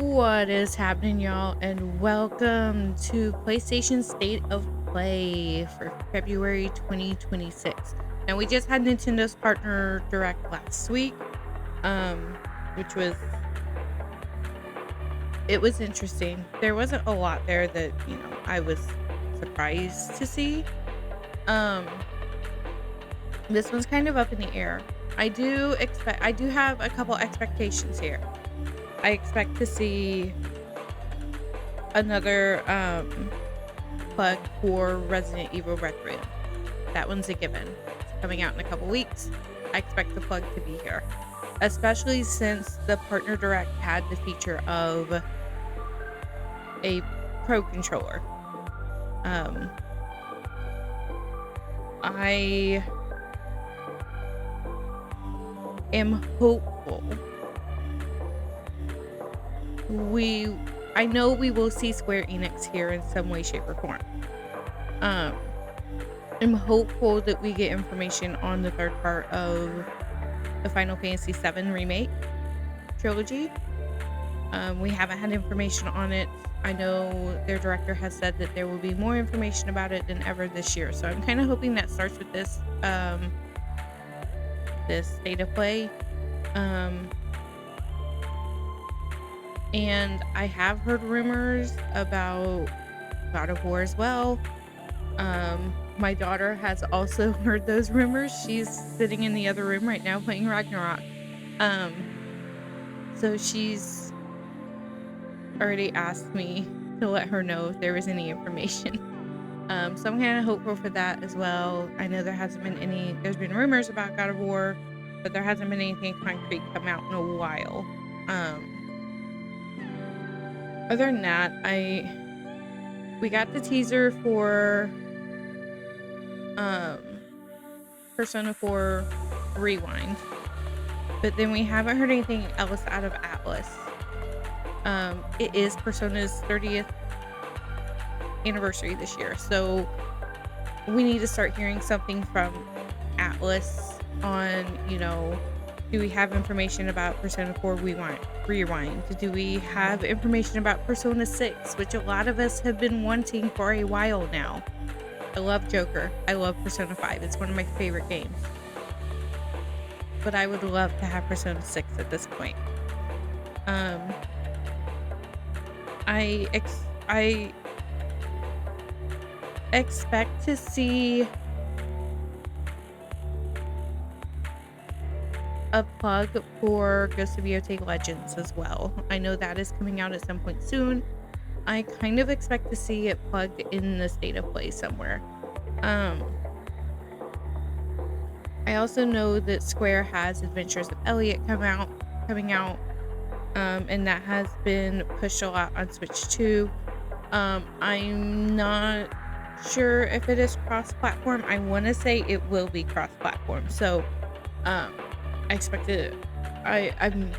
What is happening, y'all, and welcome to PlayStation State of Play for February 2026. Now, we just had Nintendo's partner direct last week, which was interesting. There wasn't a lot there that I was surprised to see. Um, this one's kind of up in the air. I do have a couple expectations here. I expect to see another plug for Resident Evil Requiem. That one's a given. It's coming out in a couple weeks. I expect the plug to be here, especially since the partner direct had the feature of a pro controller. I am hopeful. I know we will see Square Enix here in some way, shape, or form. I'm hopeful that we get information on the third part of the Final Fantasy VII Remake trilogy. We haven't had information on it. I know their director has said that there will be more information about it than ever this year. So I'm kind of hoping that starts with this state of play. And I have heard rumors about God of War as well. My daughter has also heard those rumors. She's sitting in the other room right now playing Ragnarok. So she's already asked me to let her know if there was any information. So I'm kind of hopeful for that as well. I know there's been rumors about God of War, but there hasn't been anything concrete come out in a while. Other than that, we got the teaser for Persona 4 Rewind, but then we haven't heard anything else out of Atlas. It is Persona's 30th anniversary this year, so we need to start hearing something from Atlas on, do we have information about Persona 4 Rewind? Do we have information about Persona 6, which a lot of us have been wanting for a while now? I love Joker. I love Persona 5. It's one of my favorite games. But I would love to have Persona 6 at this point. I expect to see a plug for Ghost of Yotei Legends as well. I know that is coming out at some point soon. I kind of expect to see it plugged in the state of play somewhere. I also know that Square has Adventures of Elliot coming out, and that has been pushed a lot on Switch too. I'm not sure if it is cross-platform. I want to say it will be cross-platform, so I'm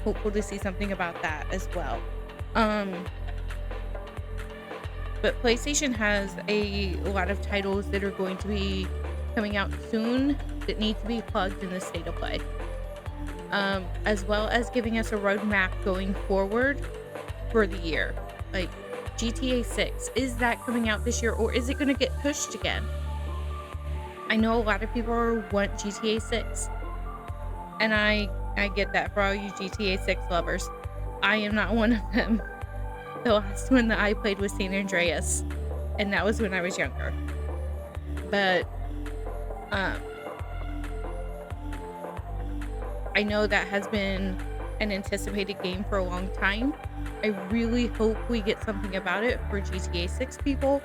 hopeful to see something about that as well. But PlayStation has a lot of titles that are going to be coming out soon that need to be plugged in the state of play, as well as giving us a roadmap going forward for the year. Like GTA 6, is that coming out this year, or is it going to get pushed again? I know a lot of people want GTA 6, and I get that for all you GTA 6 lovers. I am not one of them. The last one that I played was San Andreas, and that was when I was younger. But I know that has been an anticipated game for a long time. I really hope we get something about it for GTA 6 people.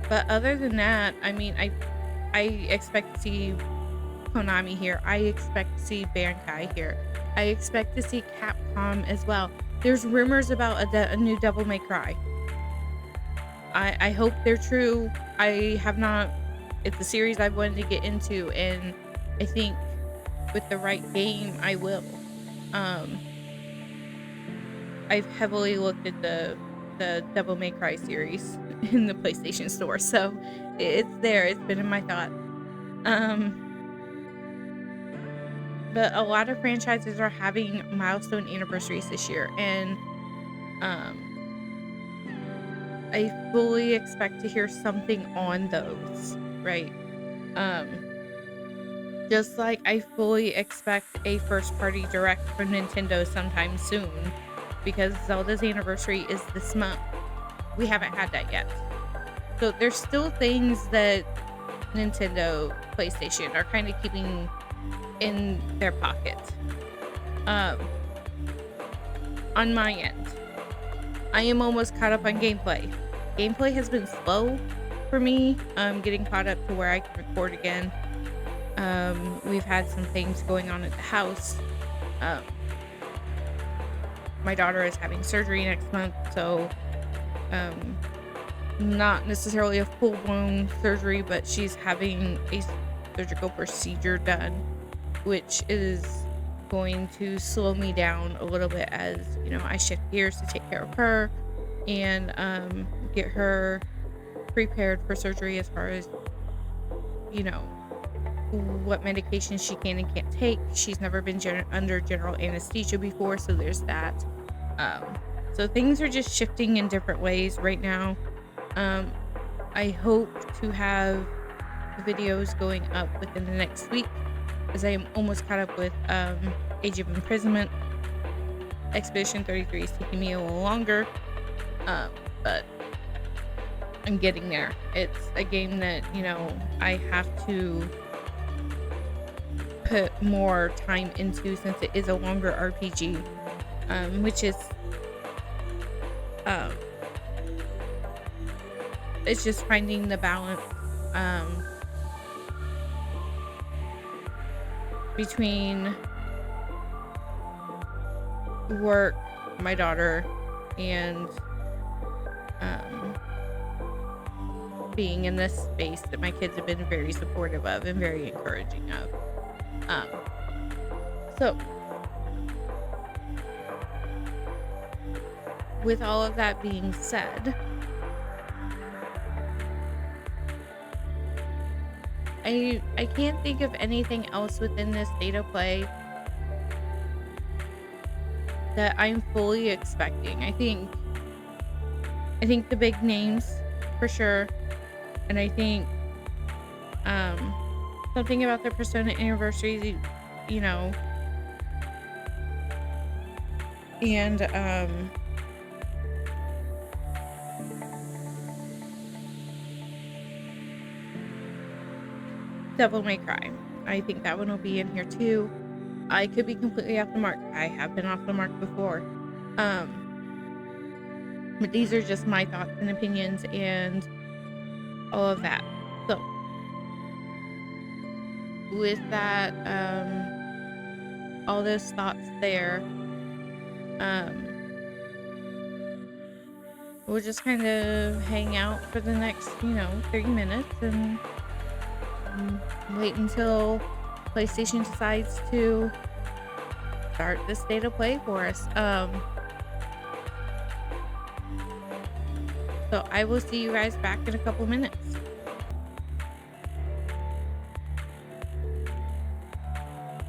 But other than that, I mean, I expect to see Konami here. I expect to see Bandai here. I expect to see Capcom as well. There's rumors about a new Devil May Cry. I hope they're true. I have not. It's a series I've wanted to get into, and I think with the right game, I will. I've heavily looked at the Devil May Cry series in the PlayStation Store, so it's there. It's been in my thought. but a lot of franchises are having milestone anniversaries this year, and um, I fully expect to hear something on those, right? Um, just like I fully expect a first party direct from Nintendo sometime soon, because Zelda's anniversary is this month. We haven't had that yet. So there's still things that Nintendo, PlayStation are kind of keeping in their pocket. Um, on my end, I am almost caught up on gameplay. Gameplay has been slow for me, getting caught up to where I can record again. We've had some things going on at the house. Um, my daughter is having surgery next month, so um, not necessarily a full-blown surgery, but she's having a surgical procedure done, which is going to slow me down a little bit as, you know, I shift gears to take care of her and get her prepared for surgery as far as, you know, what medications she can and can't take. She's never been under general anesthesia before, so there's that. Um, so things are just shifting in different ways right now. I hope to have videos going up within the next week, as I am almost caught up with Age of Imprisonment. Expedition 33 is taking me a little longer, but I'm getting there. It's a game that, you know, I have to put more time into since it is a longer RPG, which is it's just finding the balance between work, my daughter, and being in this space that my kids have been very supportive of and very encouraging of. So with all of that being said, I can't think of anything else within this state of play that I'm fully expecting. I think the big names for sure, and I think something about the Persona anniversaries, you know, and Devil May Cry. I think that one will be in here too. I could be completely off the mark. I have been off the mark before. But these are just my thoughts and opinions and all of that. So with that, all those thoughts there, we'll just kind of hang out for the next, 30 minutes and wait until PlayStation decides to start this state of play for us. So I will see you guys back in a couple minutes.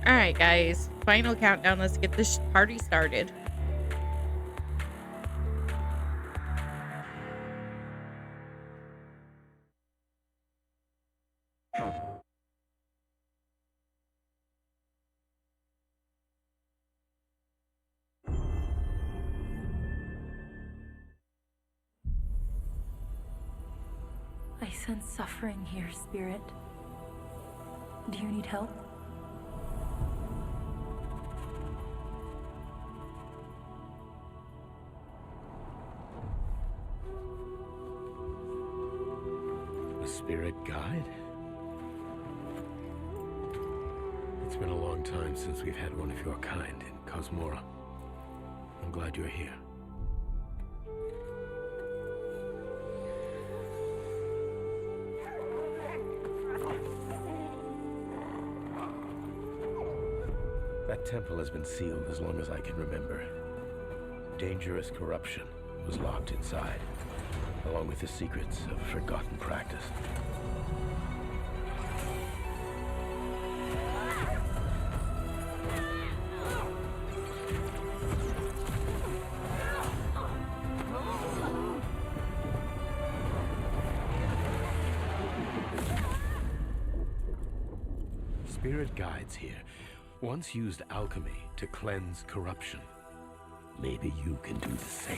Alright guys, final countdown. Let's get this party started. I sense suffering here, Spirit. Do you need help? A spirit guide? It's been a long time since we've had one of your kind in Cosmora. I'm glad you're here. That temple has been sealed as long as I can remember. Dangerous corruption was locked inside, along with the secrets of a forgotten practice. spirit guides here once used alchemy to cleanse corruption. Maybe you can do the same.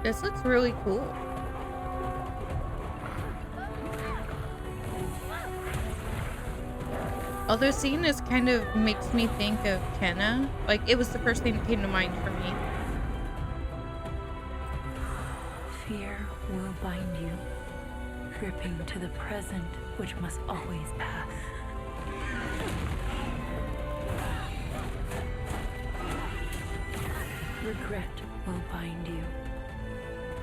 This looks really cool. Although seeing this kind of makes me think of Kenna. Like, it was the first thing that came to mind for me. Fear will bind you, gripping to the present, which must always pass. Regret will bind you,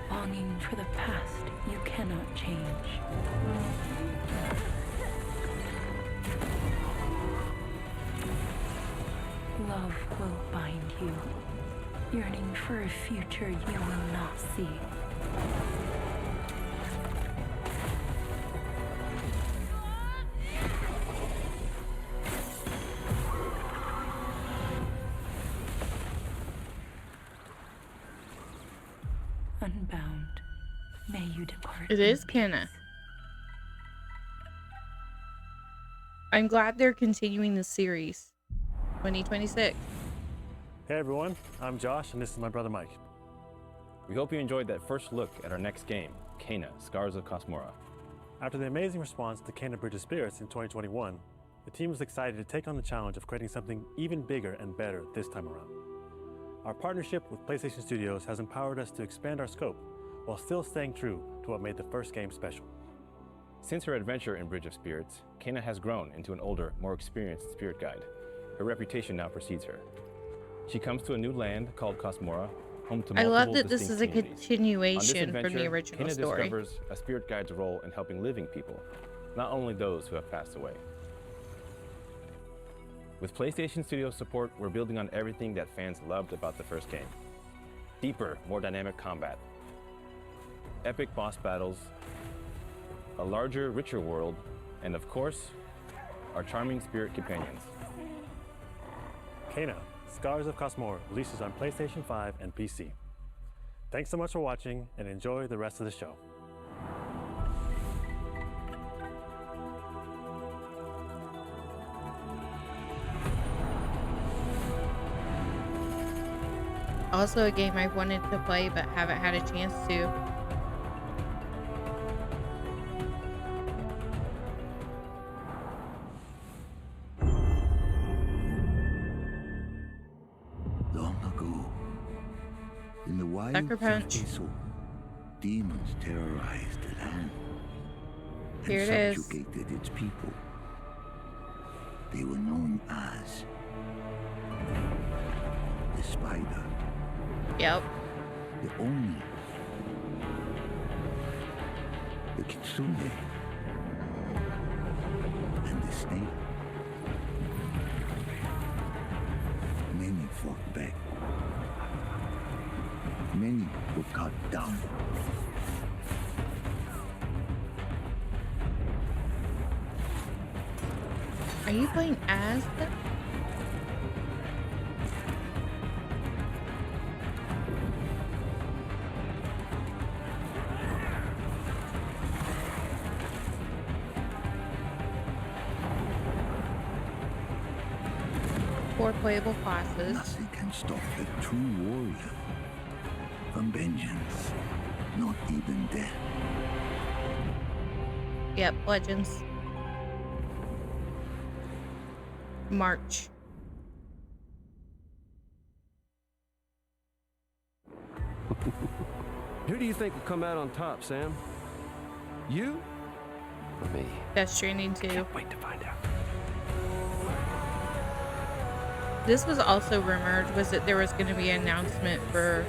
longing for the past you cannot change. Love will bind you, yearning for a future you will not see. Unbound, may you depart. It is Kenna. I'm glad they're continuing the series. 2026. Hey everyone, I'm Josh and this is my brother Mike. We hope you enjoyed that first look at our next game, Kena, Scars of Cosmora. After the amazing response to Kena Bridge of Spirits in 2021, the team was excited to take on the challenge of creating something even bigger and better this time around. Our partnership with PlayStation Studios has empowered us to expand our scope while still staying true to what made the first game special. Since her adventure in Bridge of Spirits, Kena has grown into an older, more experienced spirit guide. Her reputation now precedes her. She comes to a new land called Cosmora, home to multiple I love that this is a distinct communities. On this continuation from the adventure, original Kena story. discovers a spirit guide's role in helping living people, not only those who have passed away. With PlayStation Studios support, we're building on everything that fans loved about the first game. Deeper, more dynamic combat, epic boss battles, a larger, richer world, and of course, our charming spirit companions. Kena, Scars of Cosmora releases on PlayStation 5 and PC. Thanks so much for watching and enjoy the rest of the show. Also a game I've wanted to play but haven't had a chance to. Long ago, in the wild Sucker Punch. Castle, demons terrorized the land Here and it is. subjugated its people. They were known as the Spider, Yep. the Oni, the Kitsune, and the Snake. Many fought back. Many were cut down. Are you playing as the... Four playable classes. Nothing can stop a true warrior from vengeance, not even death. Yep, Legends. March. Who do you think will come out on top, Sam? You? Or me? Death Stranding 2. Wait to find out. This was also rumored, was that there was going to be an announcement for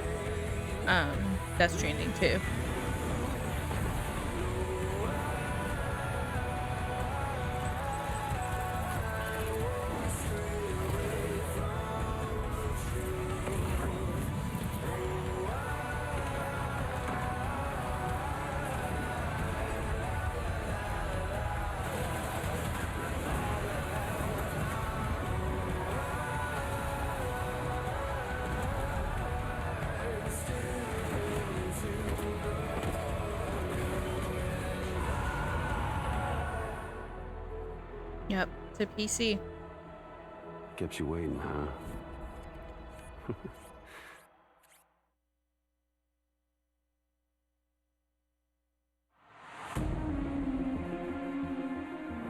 Death Stranding 2. Yep, to PC. Kept you waiting, huh?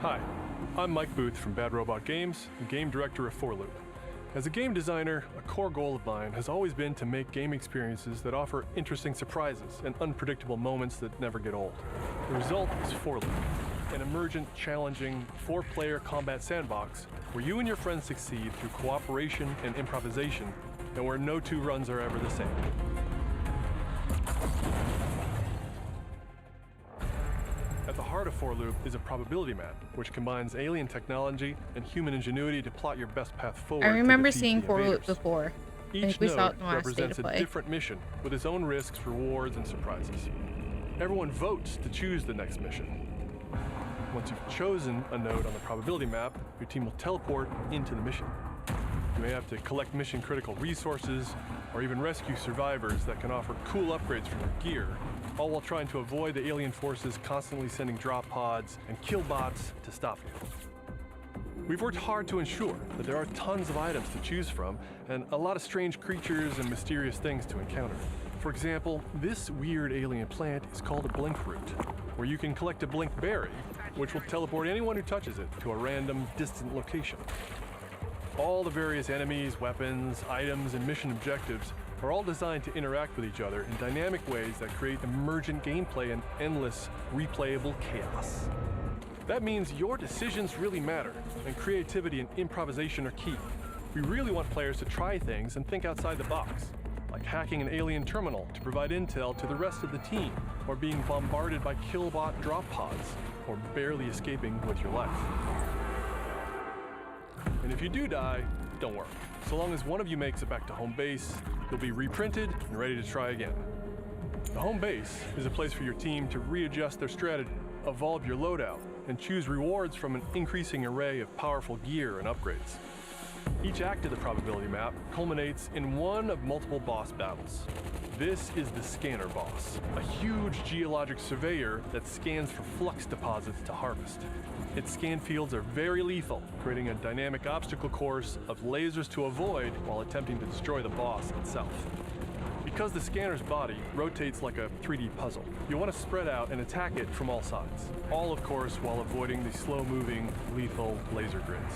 Hi, I'm Mike Booth from Bad Robot Games and game director of 4 Loop. As a game designer, a core goal of mine has always been to make game experiences that offer interesting surprises and unpredictable moments that never get old. The result is 4 Loop, an emergent, challenging, 4-player combat sandbox where you and your friends succeed through cooperation and improvisation, and where no 2 runs are ever the same. At the heart of 4 Loop is a probability map, which combines alien technology and human ingenuity to plot your best path forward. I remember to defeat seeing the 4 Loop invaders. before. I Each think we saw it node in the last State represents of a Play. different mission with its own risks, rewards, and surprises. Everyone votes to choose the next mission. Once you've chosen a node on the probability map, your team will teleport into the mission. You may have to collect mission-critical resources, or even rescue survivors that can offer cool upgrades for your gear, all while trying to avoid the alien forces constantly sending drop pods and kill bots to stop you. We've worked hard to ensure that there are tons of items to choose from and a lot of strange creatures and mysterious things to encounter. For example, this weird alien plant is called a blink root, where you can collect a blink berry, which will teleport anyone who touches it to a random, distant location. All the various enemies, weapons, items, and mission objectives are all designed to interact with each other in dynamic ways that create emergent gameplay and endless, replayable chaos. That means your decisions really matter, and creativity and improvisation are key. We really want players to try things and think outside the box, like hacking an alien terminal to provide intel to the rest of the team, or being bombarded by killbot drop pods, or barely escaping with your life. And if you do die, don't worry. So long as one of you makes it back to home base, you'll be reprinted and ready to try again. The home base is a place for your team to readjust their strategy, evolve your loadout, and choose rewards from an increasing array of powerful gear and upgrades. Each act of the probability map culminates in one of multiple boss battles. This is the Scanner Boss, a huge geologic surveyor that scans for flux deposits to harvest. Its scan fields are very lethal, creating a dynamic obstacle course of lasers to avoid while attempting to destroy the boss itself. Because the scanner's body rotates like a 3D puzzle, you want to spread out and attack it from all sides. All, of course, while avoiding the slow-moving, lethal laser grids.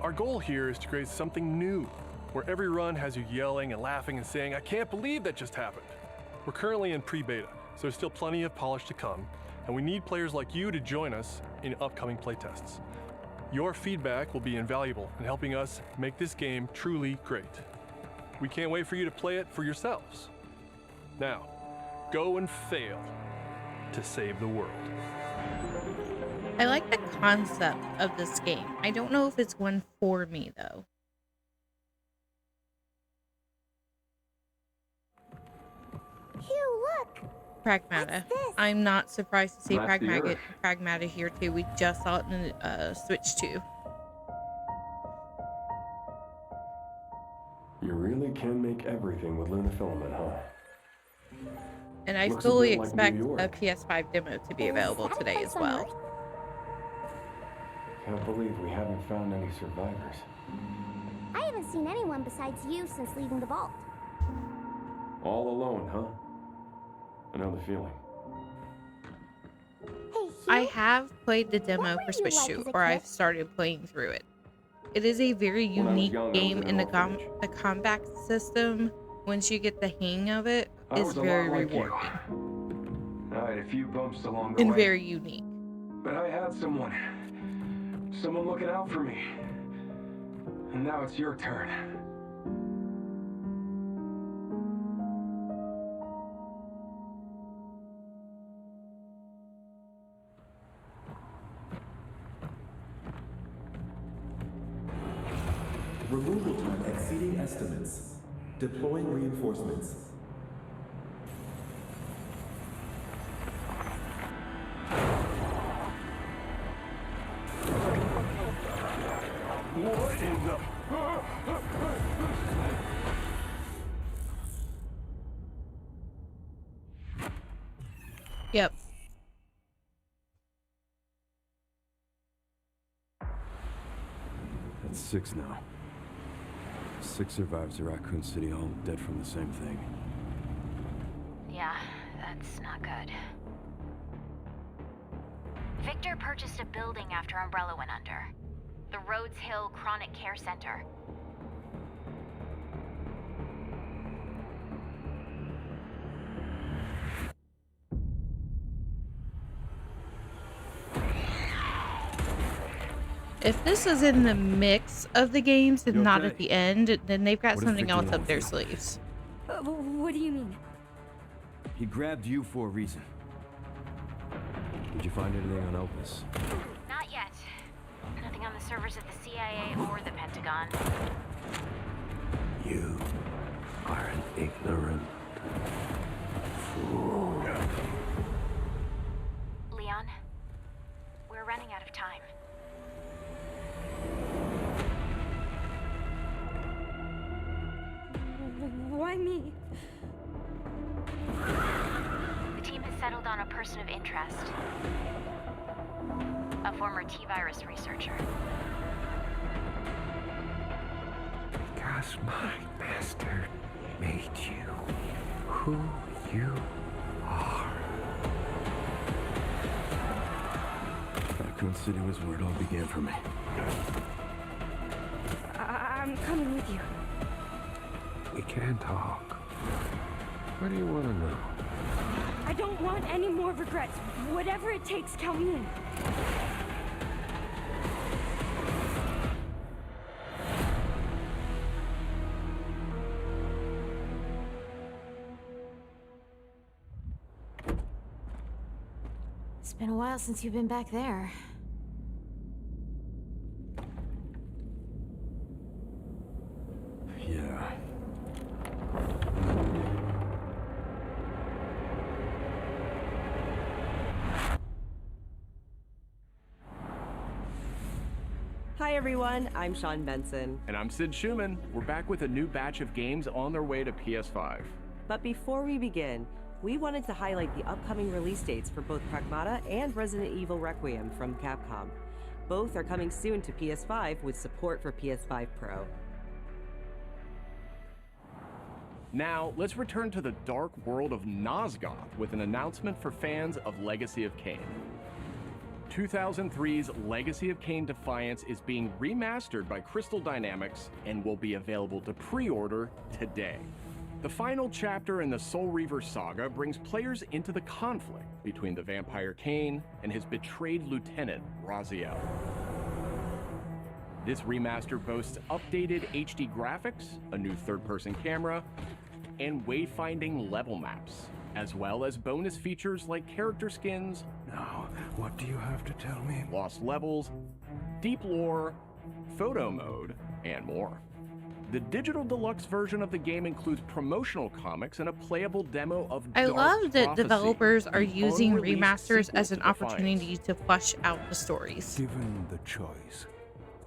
Our goal here is to create something new, where every run has you yelling and laughing and saying, "I can't believe that just happened." We're currently in pre-beta, so there's still plenty of polish to come, and we need players like you to join us in upcoming playtests. Your feedback will be invaluable in helping us make this game truly great. We can't wait for you to play it for yourselves. Now, go and fail to save the world. I like the concept of this game. I don't know if it's one for me, though. Hugh, look! Pragmata. What's this? I'm not surprised to see That's the Pragmata here, too. We just saw it in Switch 2. You really can make everything with lunar filament, huh? And I Looks a fully bit like expect New a York. PS5 demo to be available Is today that as from well. Earth? Can't believe we haven't found any survivors. I haven't seen anyone besides you since leaving the vault. All alone, huh? I know the feeling. Hey, Hugh, I have played the demo What for were you Switch like 2, as a or I've kid? started playing through it. It is a very When I was unique young, I was game, in an and orphanage. the combat system, once you get the hang of it, I is was a very lot like you. rewarding I had a few bumps along the and way. very unique. But I had someone looking out for me. And now it's your turn. Removal time exceeding estimates. Deploying reinforcements. What in the... Yep. It's 6 now. 6 survivors of Raccoon City, all dead from the same thing. Yeah, that's not good. Victor purchased a building after Umbrella went under. The Rhodes Hill Chronic Care Center. If this is in the mix of the games and not at the end, then they've got something else up their sleeves. What do you mean? He grabbed you for a reason. Did you find anything on Opus? Not yet. Nothing on the servers of the CIA or the Pentagon. You are an ignorant fool. Leon, we're running out of time. Why me? The team has settled on a person of interest. A former T-virus researcher. Because my master made you who you are. Raccoon City was where it all began for me. I'm coming with you. We can talk. What do you want to know? I don't want any more regrets. Whatever it takes, count me in. It's been a while since you've been back there. Yeah. Hi everyone, I'm Sean Benson. And I'm Sid Schumann. We're back with a new batch of games on their way to PS5. But before we begin, we wanted to highlight the upcoming release dates for both Pragmata and Resident Evil Requiem from Capcom. Both are coming soon to PS5 with support for PS5 Pro. Now, let's return to the dark world of Nosgoth with an announcement for fans of Legacy of Kain. 2003's Legacy of Kain Defiance is being remastered by Crystal Dynamics and will be available to pre-order today. The final chapter in the Soul Reaver saga brings players into the conflict between the vampire Kain and his betrayed lieutenant, Raziel. This remaster boasts updated HD graphics, a new third-person camera, and wayfinding level maps, as well as bonus features like character skins. Now, what do you have to tell me? Lost levels, deep lore, photo mode, and more. The digital deluxe version of the game includes promotional comics and a playable demo of I Dark love that Prophecy, developers are the using unreleased remasters sequel as an to Defiance. opportunity to flesh out the stories. Given the choice,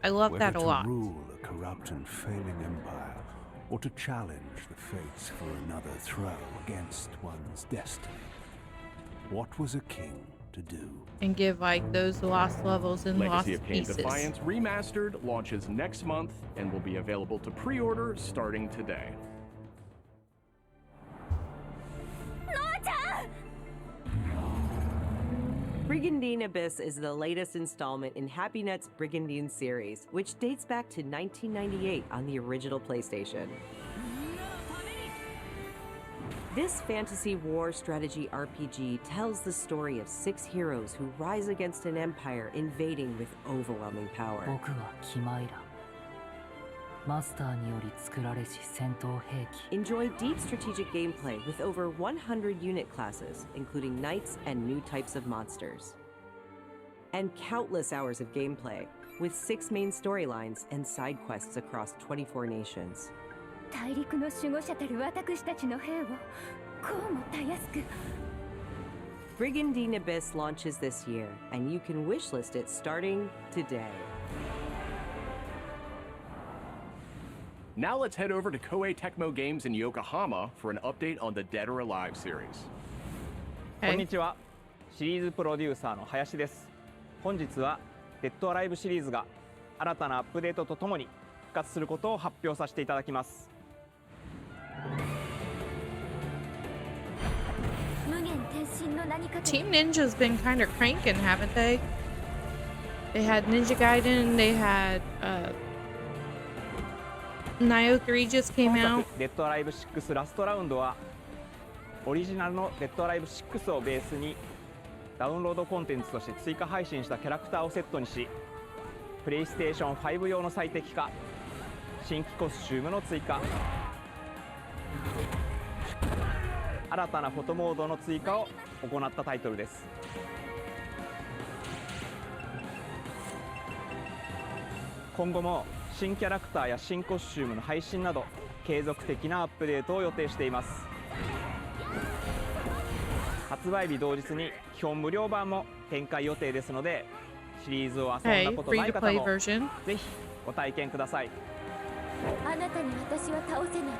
I love whether that a lot. to rule a corrupt and failing empire, or to challenge the fates for another throw against one's destiny, what was a king to do? And give like those lost levels and lost Legacy of Kain pieces. Defiance Remastered launches next month and will be available to pre-order starting today. Brigandine Abyss is the latest installment in HappyNet's Brigandine series, which dates back to 1998 on the original PlayStation. This fantasy war strategy RPG tells the story of 6 heroes who rise against an empire invading with overwhelming power. 僕はキマイラ。マスターにより作られし戦闘兵器。 Enjoy deep strategic gameplay with over 100 unit classes, including knights and new types of monsters. And countless hours of gameplay, with 6 main storylines and side quests across 24 nations. 大陸の守護者たる私たちの兵をこうもたやすく。 Brigandine Abyss launches this year, and you can wishlist it starting today. Now let's head over to Koei Tecmo Games in Yokohama for an update on the Dead or Alive series. こんにちは。シリーズプロデューサーの林です。本日はデッドアライブシリーズが新たなアップデートとともに復活することを発表させていただきます。Team Ninja's been kind of cranking, haven't they? They had Ninja Gaiden, they had Nioh 3 just came out. デッドアライブ6ラストラウンドはオリジナルのデッドアライブ6をベースにダウンロードコンテンツとして追加配信したキャラクターをセットにし、PlayStation 5用の最適化、新規コスチュームの追加、新たなフォトモードの追加を行ったタイトルです。今後も新キャラクターや新コスチュームの配信など継続的なアップデートを予定しています。発売日同日に基本無料版も展開予定ですので、シリーズを遊んだことない方もぜひご体験ください。あなたに私は倒せない。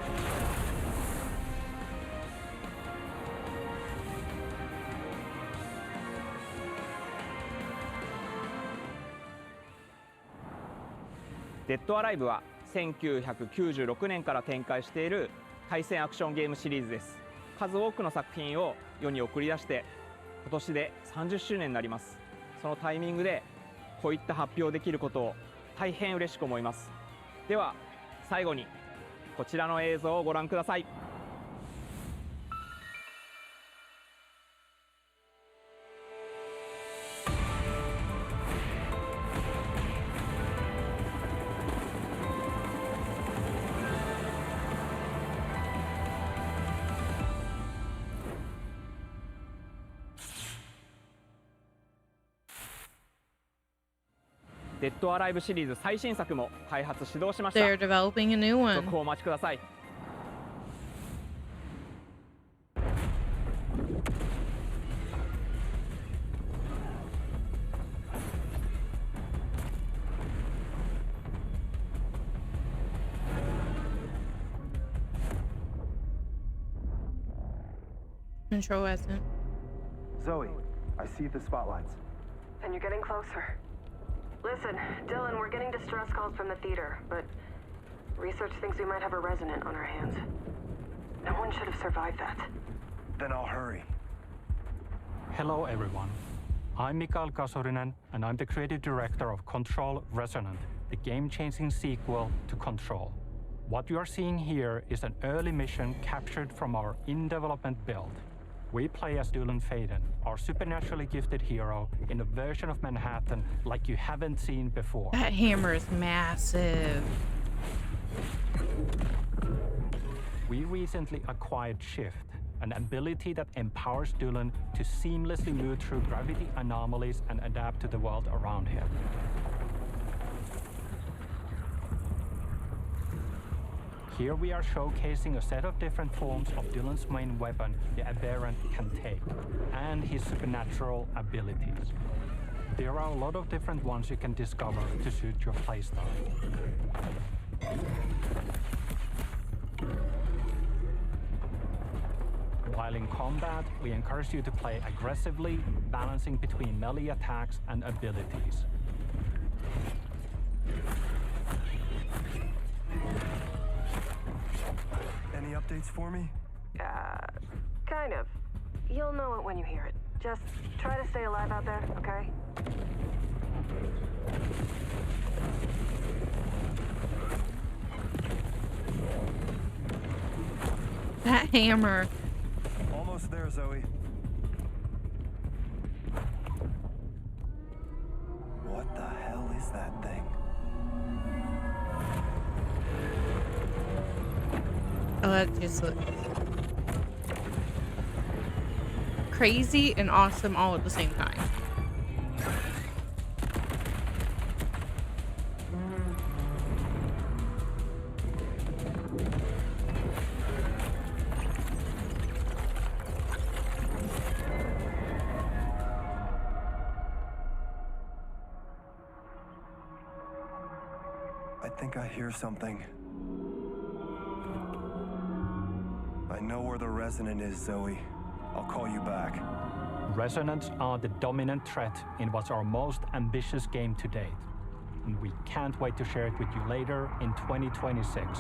デッドアライブは1996年から展開している対戦アクションゲームシリーズです。数多くの作品を世に送り出して今年で30周年になります。そのタイミングでこういった発表できることを大変嬉しく思います。では最後にこちらの映像をご覧ください。デッドアライブシリーズ最新作も開発始動しました。They're developing a new one. 続報お待ちください。Control hasn't. Zoe, I see the spotlights. And you're getting closer. Listen, Dylan, we're getting distress calls from the theater, but research thinks we might have a resident on our hands. No one should have survived that. Then I'll hurry. Hello, everyone. I'm Mikael Kasurinen, and I'm the creative director of Control Resonant, the game-changing sequel to Control. What you are seeing here is an early mission captured from our in-development build. We play as Dylan Faden, our supernaturally gifted hero, in a version of Manhattan like you haven't seen before. That hammer is massive. We recently acquired Shift, an ability that empowers Dylan to seamlessly move through gravity anomalies and adapt to the world around him. Here we are showcasing a set of different forms of Dylan's main weapon, the Aberrant, can take, and his supernatural abilities. There are a lot of different ones you can discover to suit your playstyle. While in combat, we encourage you to play aggressively, balancing between melee attacks and abilities. Any updates for me? Kind of. You'll know it when you hear it. Just try to stay alive out there, okay? That hammer. Almost there, Zoe. What the hell is that thing? Oh, that just looks crazy and awesome all at the same time. I think I hear something. I know where the resonant is, Zoe. I'll call you back. Resonants are the dominant threat in what's our most ambitious game to date. and we can't wait to share it with you later in 2026.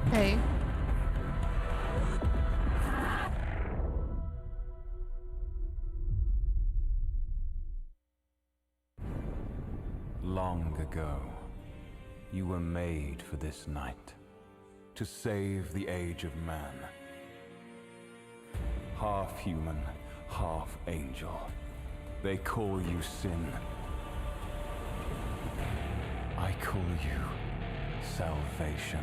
Okay. Long ago, you were made for this night, to save the age of man. Half human, half angel. They call you sin. I call you salvation.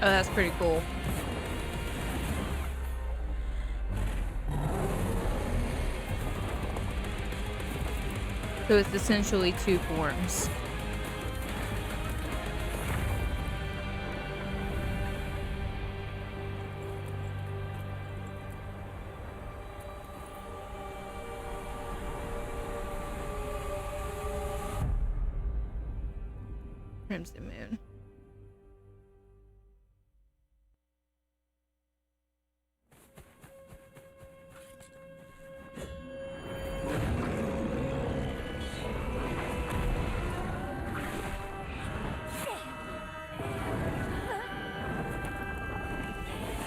Oh, that's pretty cool. So it's essentially two forms. Crimson Moon.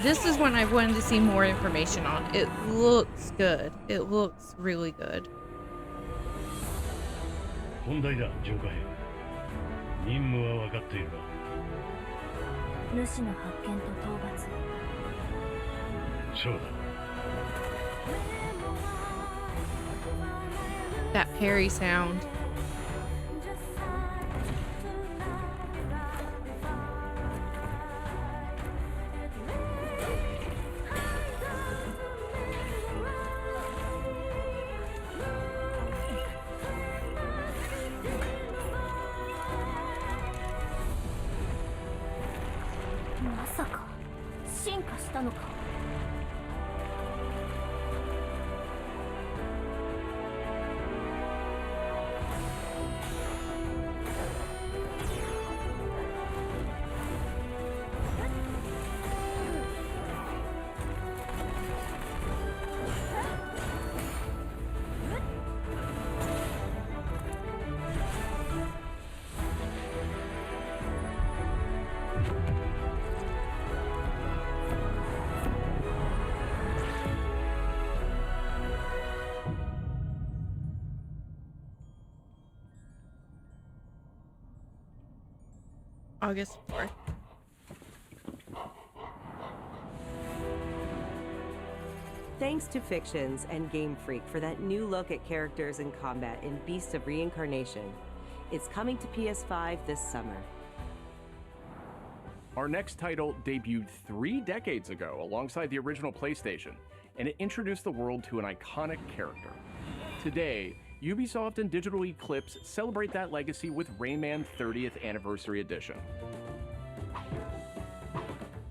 This is one I've wanted to see more information on. It looks good. It looks really good. 本題だ、巡回。任務は分かっているが。主の発見と討伐。そうだ。 That parry sound. August 4th. Thanks to Fictions and Game Freak for that new look at characters and combat in Beasts of Reincarnation. It's coming to PS5 this summer. Our next title debuted 3 decades ago alongside the original PlayStation, and it introduced the world to an iconic character. Today, Ubisoft and Digital Eclipse celebrate that legacy with Rayman 30th Anniversary Edition.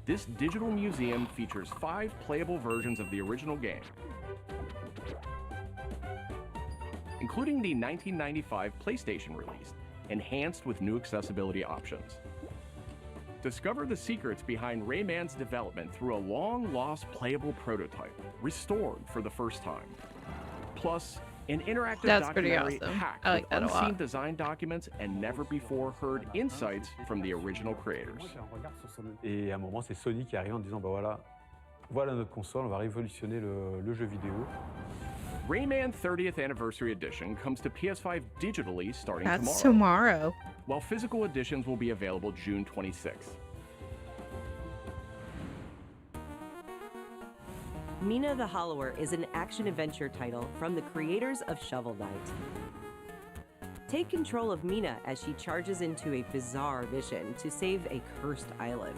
This digital museum features 5 playable versions of the original game, including the 1995 PlayStation release, enhanced with new accessibility options. Discover the secrets behind Rayman's development through a long-lost playable prototype, restored for the first time. Plus, an interactive documentary packed with unseen design documents and never-before-heard insights from the original creators. Et à un moment, c'est Sony qui arrive en disant, bah voilà notre console, on va révolutionner le jeu vidéo. Rayman 30th Anniversary Edition comes to PS5 digitally starting tomorrow. While physical editions will be available June 26th. Mina the Hollower is an action-adventure title from the creators of Shovel Knight. Take control of Mina as she charges into a bizarre mission to save a cursed island.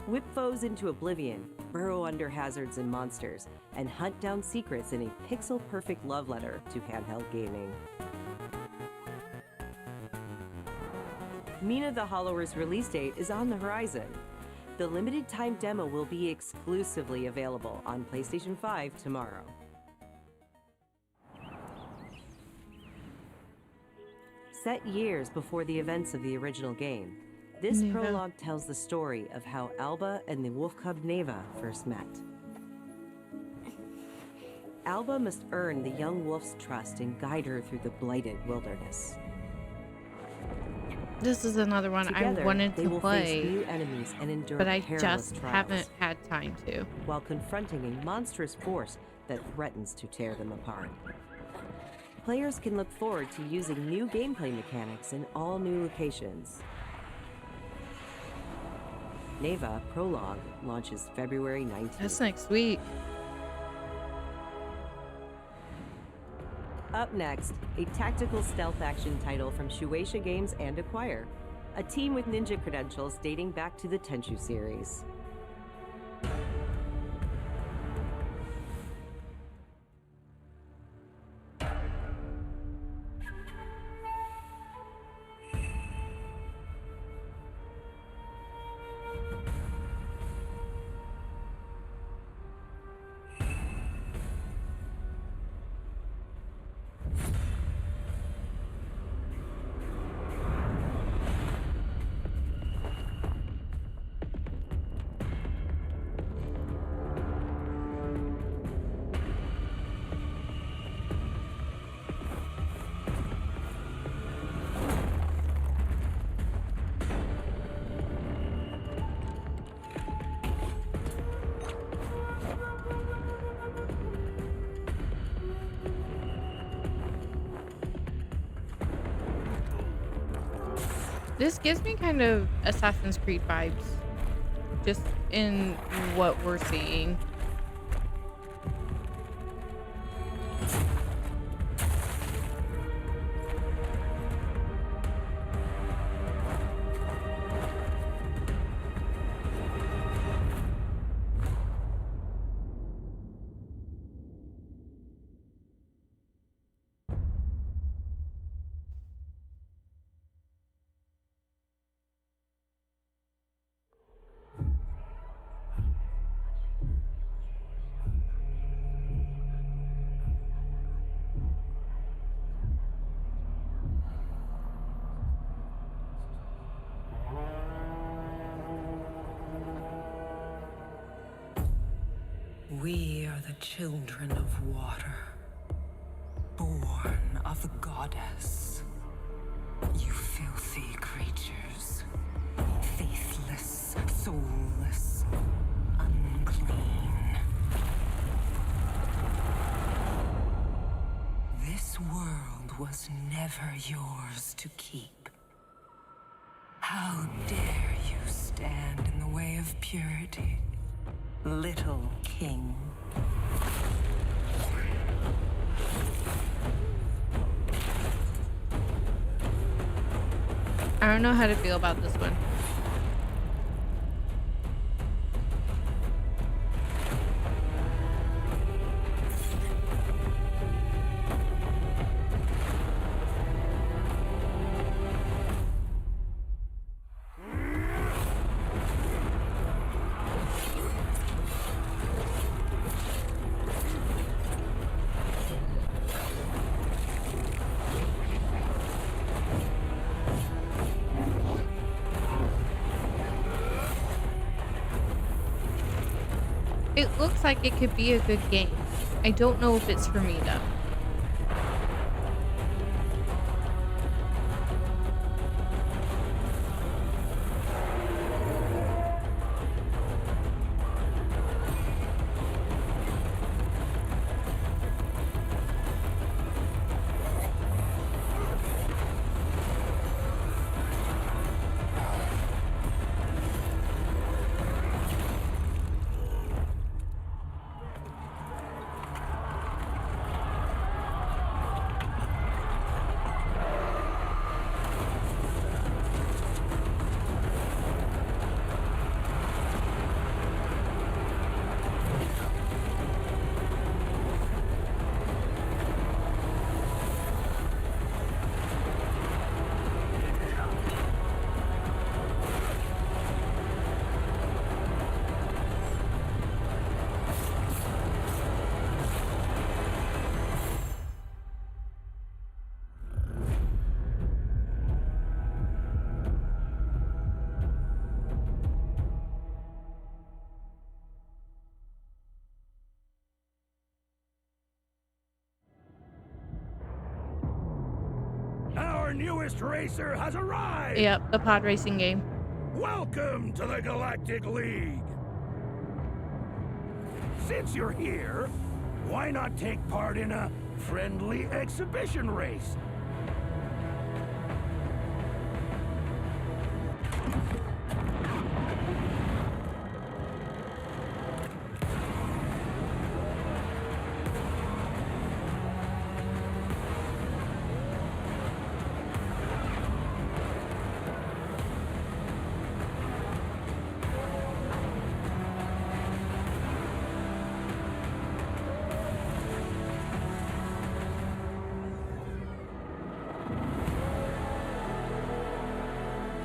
Whip foes into oblivion, burrow under hazards and monsters, and hunt down secrets in a pixel-perfect love letter to handheld gaming. Mina the Hollower's release date is on the horizon. The limited-time demo will be exclusively available on PlayStation 5 tomorrow. Set years before the events of the original game, this Neva. prologue tells the story of how Alba and the wolf cub Neva first met. Alba must earn the young wolf's trust and guide her through the blighted wilderness. This is another one Together, I wanted they to will play, face new enemies and endure but I perilous just trials, haven't had time to. while confronting a monstrous force that threatens to tear them apart. Players can look forward to using new gameplay mechanics in all new locations. Neva Prologue launches February 19th. That's next week. Up next, a tactical stealth action title from Shueisha Games and Acquire, a team with ninja credentials dating back to the Tenchu series. This gives me kind of Assassin's Creed vibes, just in what we're seeing. We are the children of water, born of the goddess. You filthy creatures, faithless, soulless, unclean. This world was never yours to keep. How dare you stand in the way of purity? Little King. I don't know how to feel about this one. It looks like it could be a good game. I don't know if it's for me though. Our newest racer has arrived! Yep, the pod racing game. Welcome to the Galactic League! Since you're here, why not take part in a friendly exhibition race?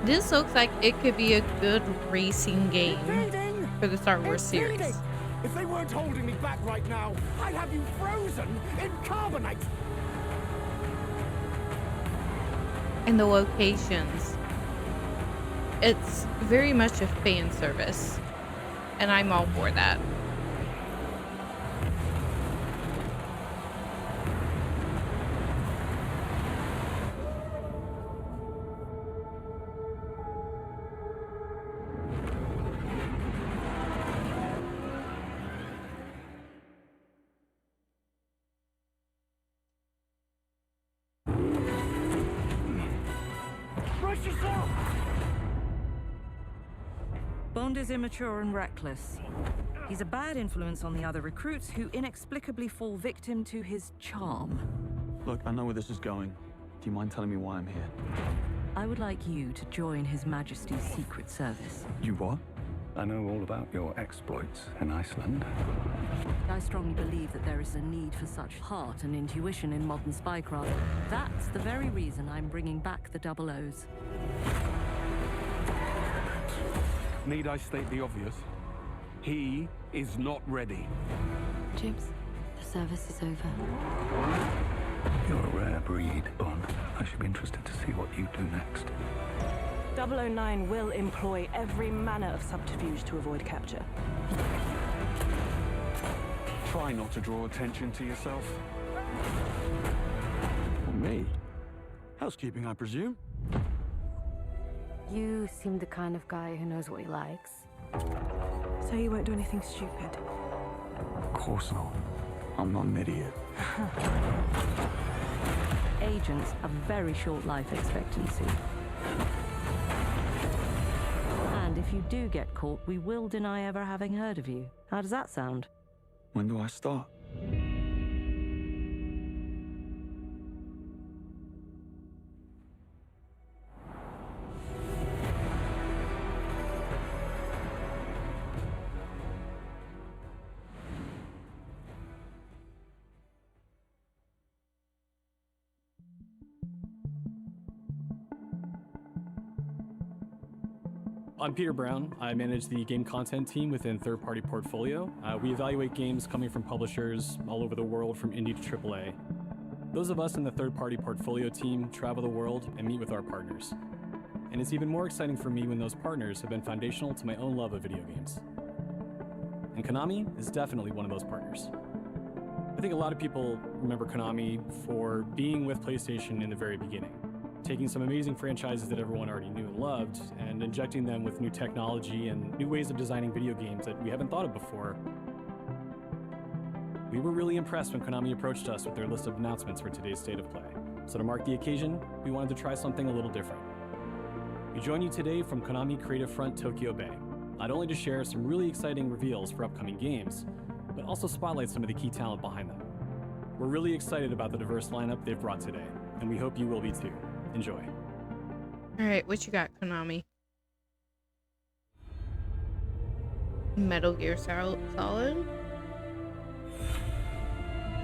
This looks like it could be a good racing game for the Star Wars series. If they weren't holding me back right now, I'd have you frozen in carbonite! And the locations. It's very much a fan service. And I'm all for that. Bond is immature and reckless. He's a bad influence on the other recruits who inexplicably fall victim to his charm. Look, I know where this is going. Do you mind telling me why I'm here? I would like you to join His Majesty's Secret Service. You what? I know all about your exploits in Iceland. I strongly believe that there is a need for such heart and intuition in modern spycraft. That's the very reason I'm bringing back the Double O's. Need I state the obvious? He is not ready. James, the service is over. You're a rare breed, Bond. I should be interested to see what you do next. 009 will employ every manner of subterfuge to avoid capture. Try not to draw attention to yourself. Me? Housekeeping, I presume? You seem the kind of guy who knows what he likes. So you won't do anything stupid? Of course not. I'm not an idiot. Agents have very short life expectancy. And if you do get caught, we will deny ever having heard of you. How does that sound? When do I start? I'm Peter Brown. I manage the game content team within Third Party Portfolio. We evaluate games coming from publishers all over the world, from indie to AAA. Those of us in the Third Party Portfolio team travel the world and meet with our partners. And it's even more exciting for me when those partners have been foundational to my own love of video games. And Konami is definitely one of those partners. I think a lot of people remember Konami for being with PlayStation in the very beginning, taking some amazing franchises that everyone already knew and loved and injecting them with new technology and new ways of designing video games that we haven't thought of before. We were really impressed when Konami approached us with their list of announcements for today's State of Play. So to mark the occasion, we wanted to try something a little different. We join you today from Konami Creative Front Tokyo Bay, not only to share some really exciting reveals for upcoming games, but also spotlight some of the key talent behind them. We're really excited about the diverse lineup they've brought today, and we hope you will be too. Enjoy. All right, what you got, Konami? Metal Gear Solid?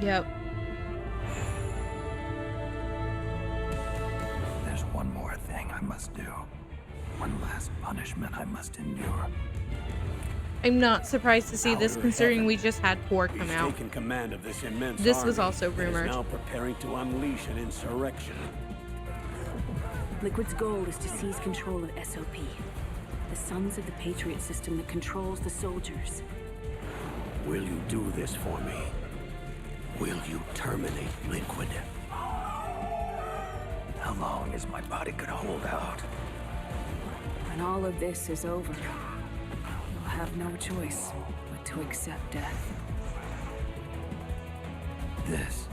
Yep. There's one more thing I must do. One last punishment I must endure. I'm not surprised to see this, considering we just had 4 come out. Taken command of this immense This was army also and is rumored. now preparing to unleash an insurrection. Liquid's goal is to seize control of SOP, the Sons of the Patriot system that controls the soldiers. Will you do this for me? Will you terminate Liquid? I'll long is my body gonna hold out? When all of this is over, you'll have no choice but to accept death. This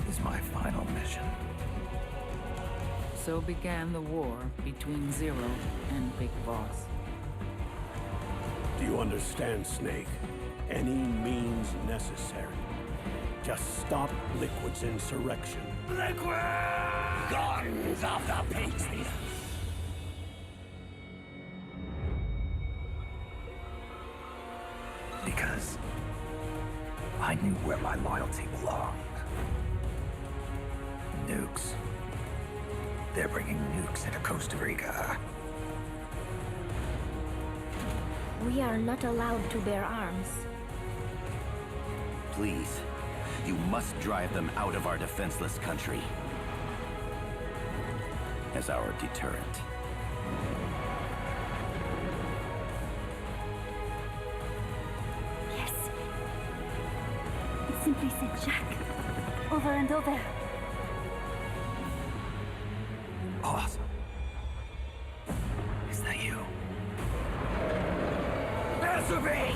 is my final mission. So began the war between Zero and Big Boss. Do you understand, Snake? Any means necessary. Just stop Liquid's insurrection. Liquid! Guns of the Patriots! Because I knew where my loyalty belonged. Nukes. They're bringing nukes into Costa Rica. We are not allowed to bear arms. Please, you must drive them out of our defenseless country. As our deterrent. Yes. It simply said Jack. Over and over. Awesome. Is that you? Answer me!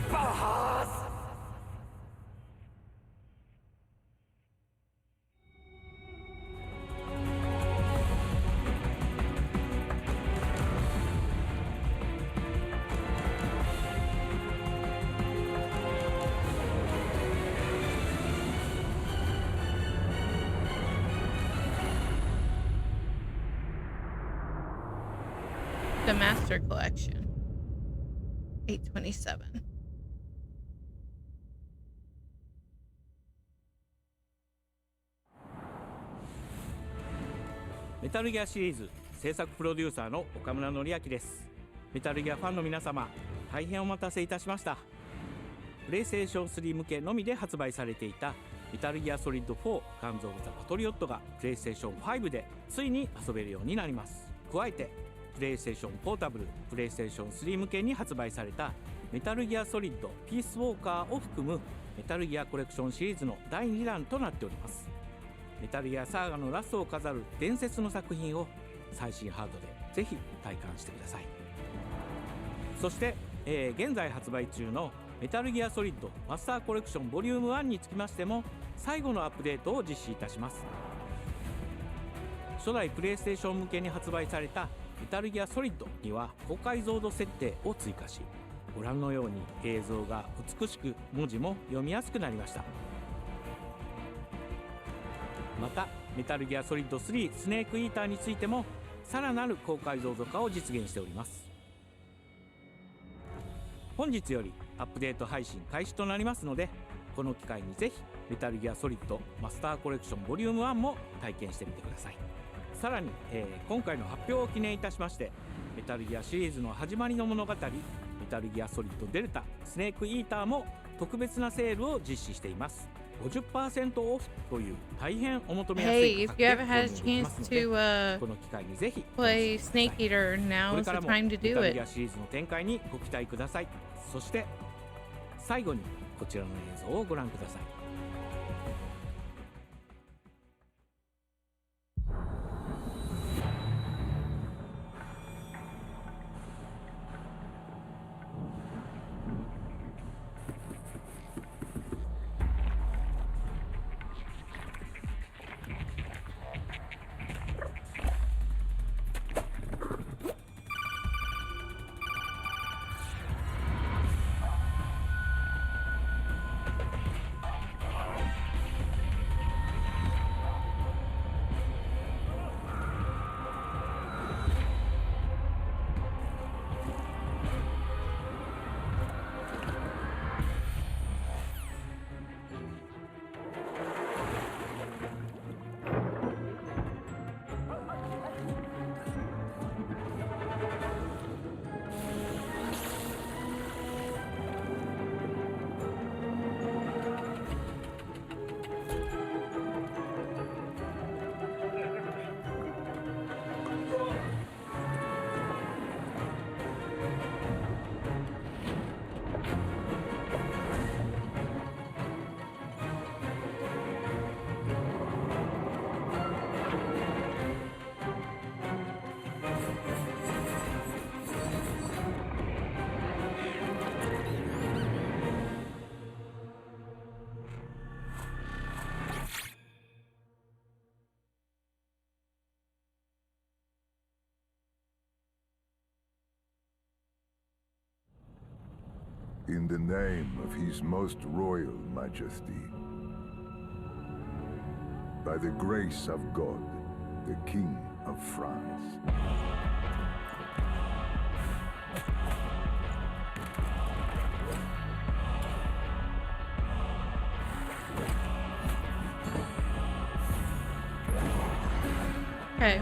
Bahas! The Master Collection. 827.メタルギアシリーズ制作プロデューサーの岡村典明です。メタルギアファンの皆様、大変お待たせいたしました。プレイステーション3向けのみで発売されていたメタルギアソリッド4ガンズ・オブ・ザ・パトリオットがプレイステーション5でついに遊べるようになります。加えてプレイステーションポータブル、プレイステーション3向けに発売されたメタルギアソリッドピースウォーカーを含むメタルギアコレクションシリーズの第2弾となっております。メタルギアサーガのラストを飾る伝説の作品を最新ハードでぜひ体感してください。そして、現在発売中のメタルギアソリッドマスターコレクションボリューム1につきましても最後のアップデートを実施いたします。初代プレイステーション向けに発売されたメタルギアソリッドには高解像度設定を追加し、ご覧のように映像が美しく文字も読みやすくなりました。またメタルギアソリッド3スネークイーターについてもさらなる高解像度化を実現しております。本日よりアップデート配信開始となりますので、この機会にぜひメタルギアソリッドマスターコレクションボリューム1も体験してみてください。さらに、今回の発表を記念いたしましてメタルギアシリーズの始まりの物語メタルギアソリッドデルタスネークイーターも特別なセールを実施しています。50% オフという大変お求めやすい価格で購入できますので、この機会にぜひ play Snake Eater, now is the time to do it. メタルギアシリーズの展開にご期待ください。そして最後にこちらの映像をご覧ください。In the name of His Most Royal Majesty. By the grace of God, the King of France. Okay.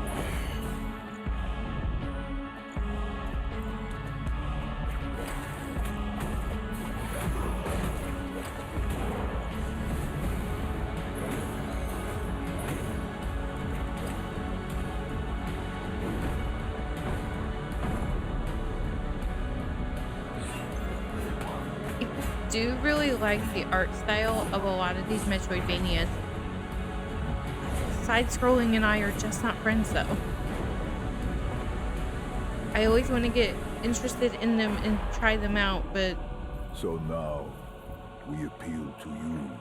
I do really like the art style of a lot of these Metroidvanias. Side-scrolling and I are just not friends, though. I always want to get interested in them and try them out, but... So now, we appeal to you.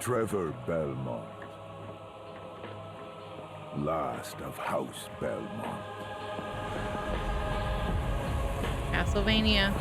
Trevor Belmont. Last of House Belmont. Castlevania.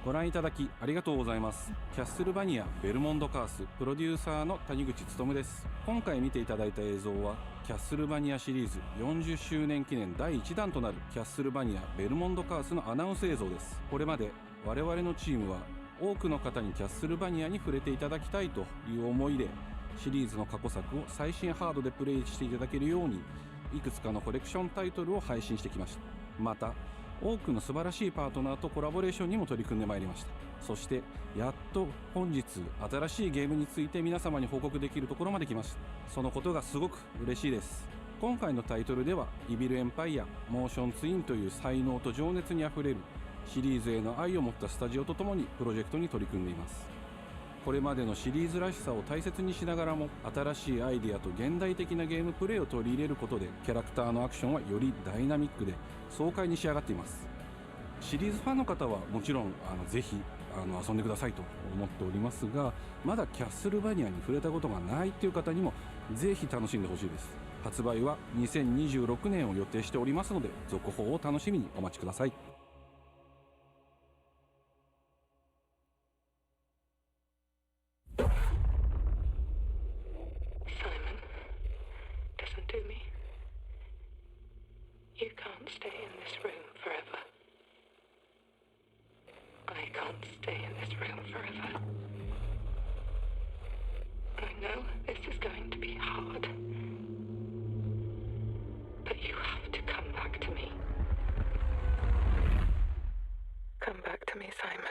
ご覧いただきありがとうございます。キャッスルバニアベルモンドカースプロデューサーの谷口努です。今回見ていただいた映像はキャッスルバニアシリーズ40周年記念第1弾となるキャッスルバニアベルモンドカースのアナウンス映像です。これまで我々のチームは多くの方にキャッスルバニアに触れていただきたいという思いでシリーズの過去作を最新ハードでプレイしていただけるようにいくつかのコレクションタイトルを配信してきました。また多くの素晴らしいパートナーとコラボレーションにも取り組んでまいりました。そしてやっと本日新しいゲームについて皆様に報告できるところまで来ました。そのことがすごく嬉しいです。今回のタイトルではイビルエンパイア、モーションツインという才能と情熱にあふれるシリーズへの愛を持ったスタジオとともにプロジェクトに取り組んでいます。これまでのシリーズらしさを大切にしながらも新しいアイデアと現代的なゲームプレイを取り入れることでキャラクターのアクションはよりダイナミックで爽快に仕上がっています。シリーズファンの方はもちろんぜひ遊んでくださいと思っておりますが、まだキャッスルバニアに触れたことがないという方にもぜひ楽しんでほしいです。発売は2026年を予定しておりますので続報を楽しみにお待ちください。Listen to me. You can't stay in this room forever. I can't stay in this room forever. I know this is going to be hard. But you have to come back to me. Come back to me, Simon.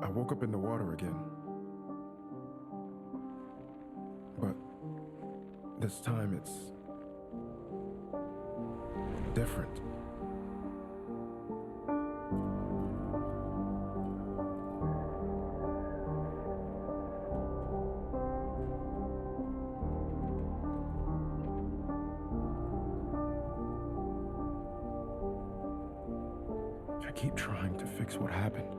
I woke up in the water again. But this time it's different. I keep trying to fix what happened.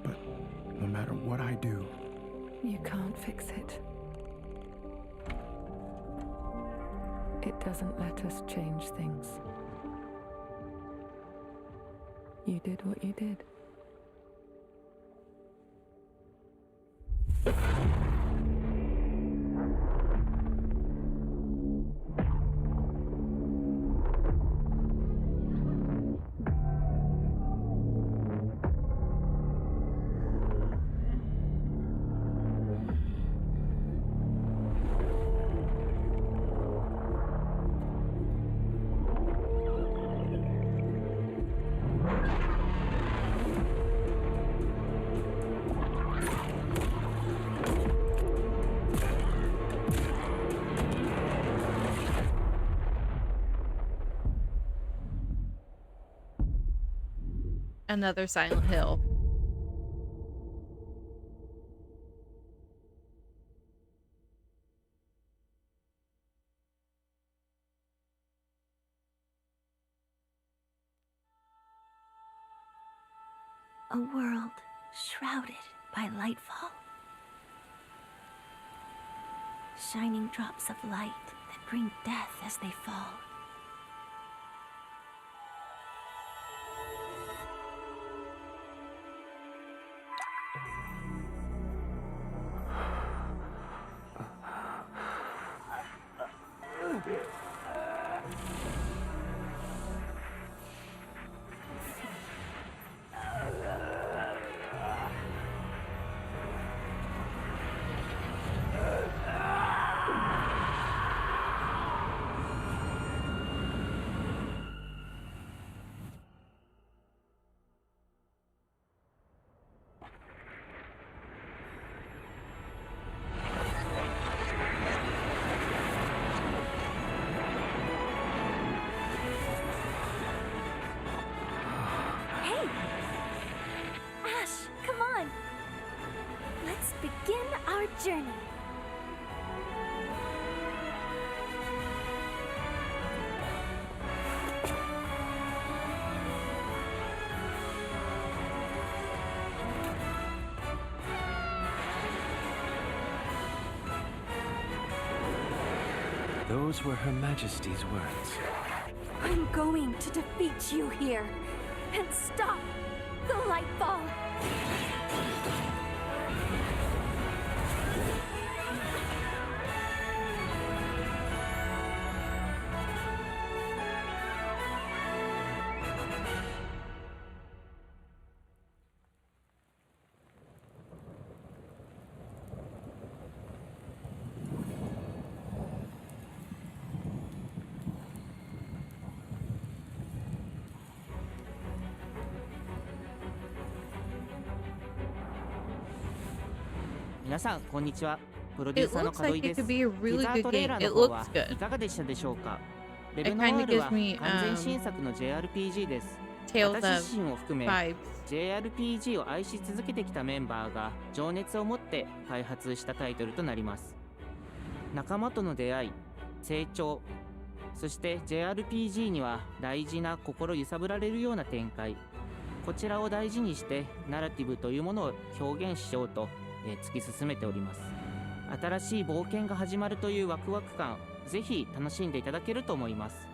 But no matter what I do, You can't fix it. It doesn't let us change things. You did what you did. Another Silent Hill. A world shrouded by lightfall. Shining drops of light that bring death as they fall. Begin our journey. Those were Her Majesty's words. I'm going to defeat you here and stop the Lightfall.皆さんこんにちは。プロデュー It サーの looks 門井 like で it す。 could be a ティ really ザー good トレー game. ラー It の方 looks は good. いかがでしたでしょうか。レ It ベノワ kind ー of ル gives は me 完全新作の JRPG です。 Tales 私 of 自身を含め vibes. JRPG を愛し続けてきたメンバーが情熱を持って開発したタイトルとなります。仲間との出会い、成長、そして JRPG には大事な心揺さぶられるような展開、こちらを大事にしてナラティブというものを表現しようと、突き進めております。新しい冒険が始まるというワクワク感、ぜひ楽しんでいただけると思います。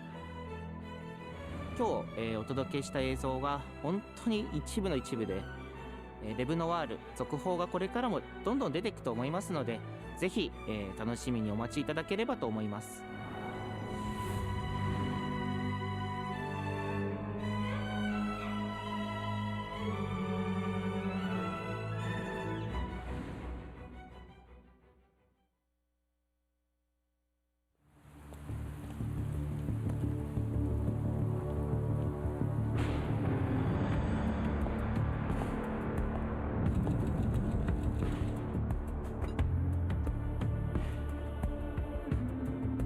今日、お届けした映像は本当に一部の一部で、レブノワール続報がこれからもどんどん出ていくと思いますので、ぜひ、楽しみにお待ちいただければと思います。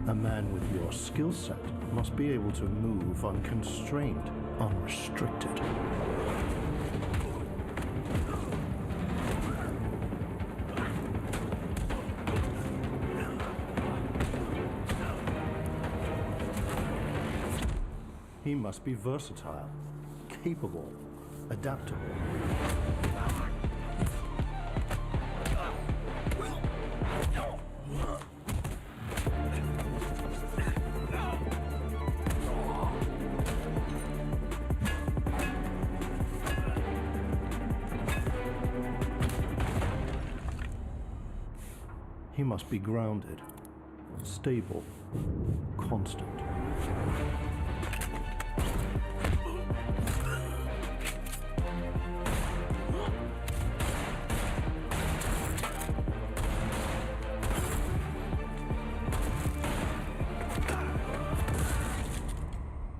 A man with your skill set must be able to move unconstrained, unrestricted. He must be versatile, capable, adaptable. He must be grounded, stable, constant.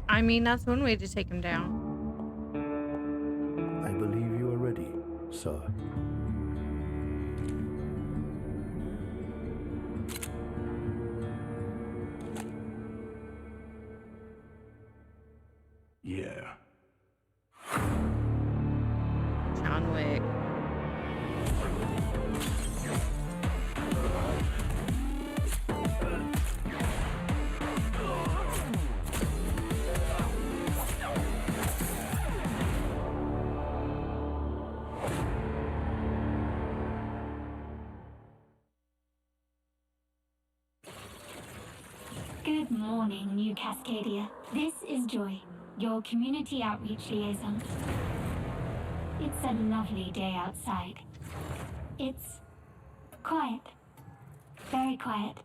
I mean, that's one way to take him down. I believe you are ready, sir. Yeah. John Wick. morning, New Cascadia. This is Joy, your community outreach liaison. It's a lovely day outside. It's quiet. Very quiet.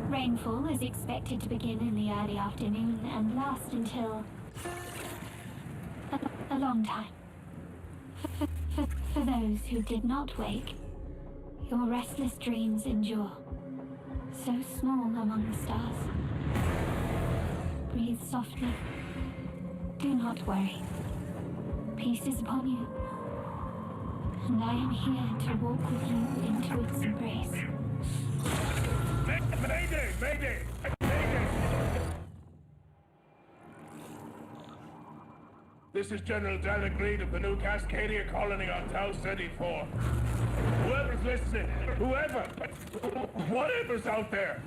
Rainfall is expected to begin in the early afternoon and last until a long time. For those who did not wake, your restless dreams endure. So small among the stars. Breathe softly. Do not worry. Peace is upon you. And I am here to walk with you into its embrace. Mayday! Mayday! Mayday! This is General David Reed of the New Cascadia colony on Tau City 4. Whoever's listening, whatever's out there,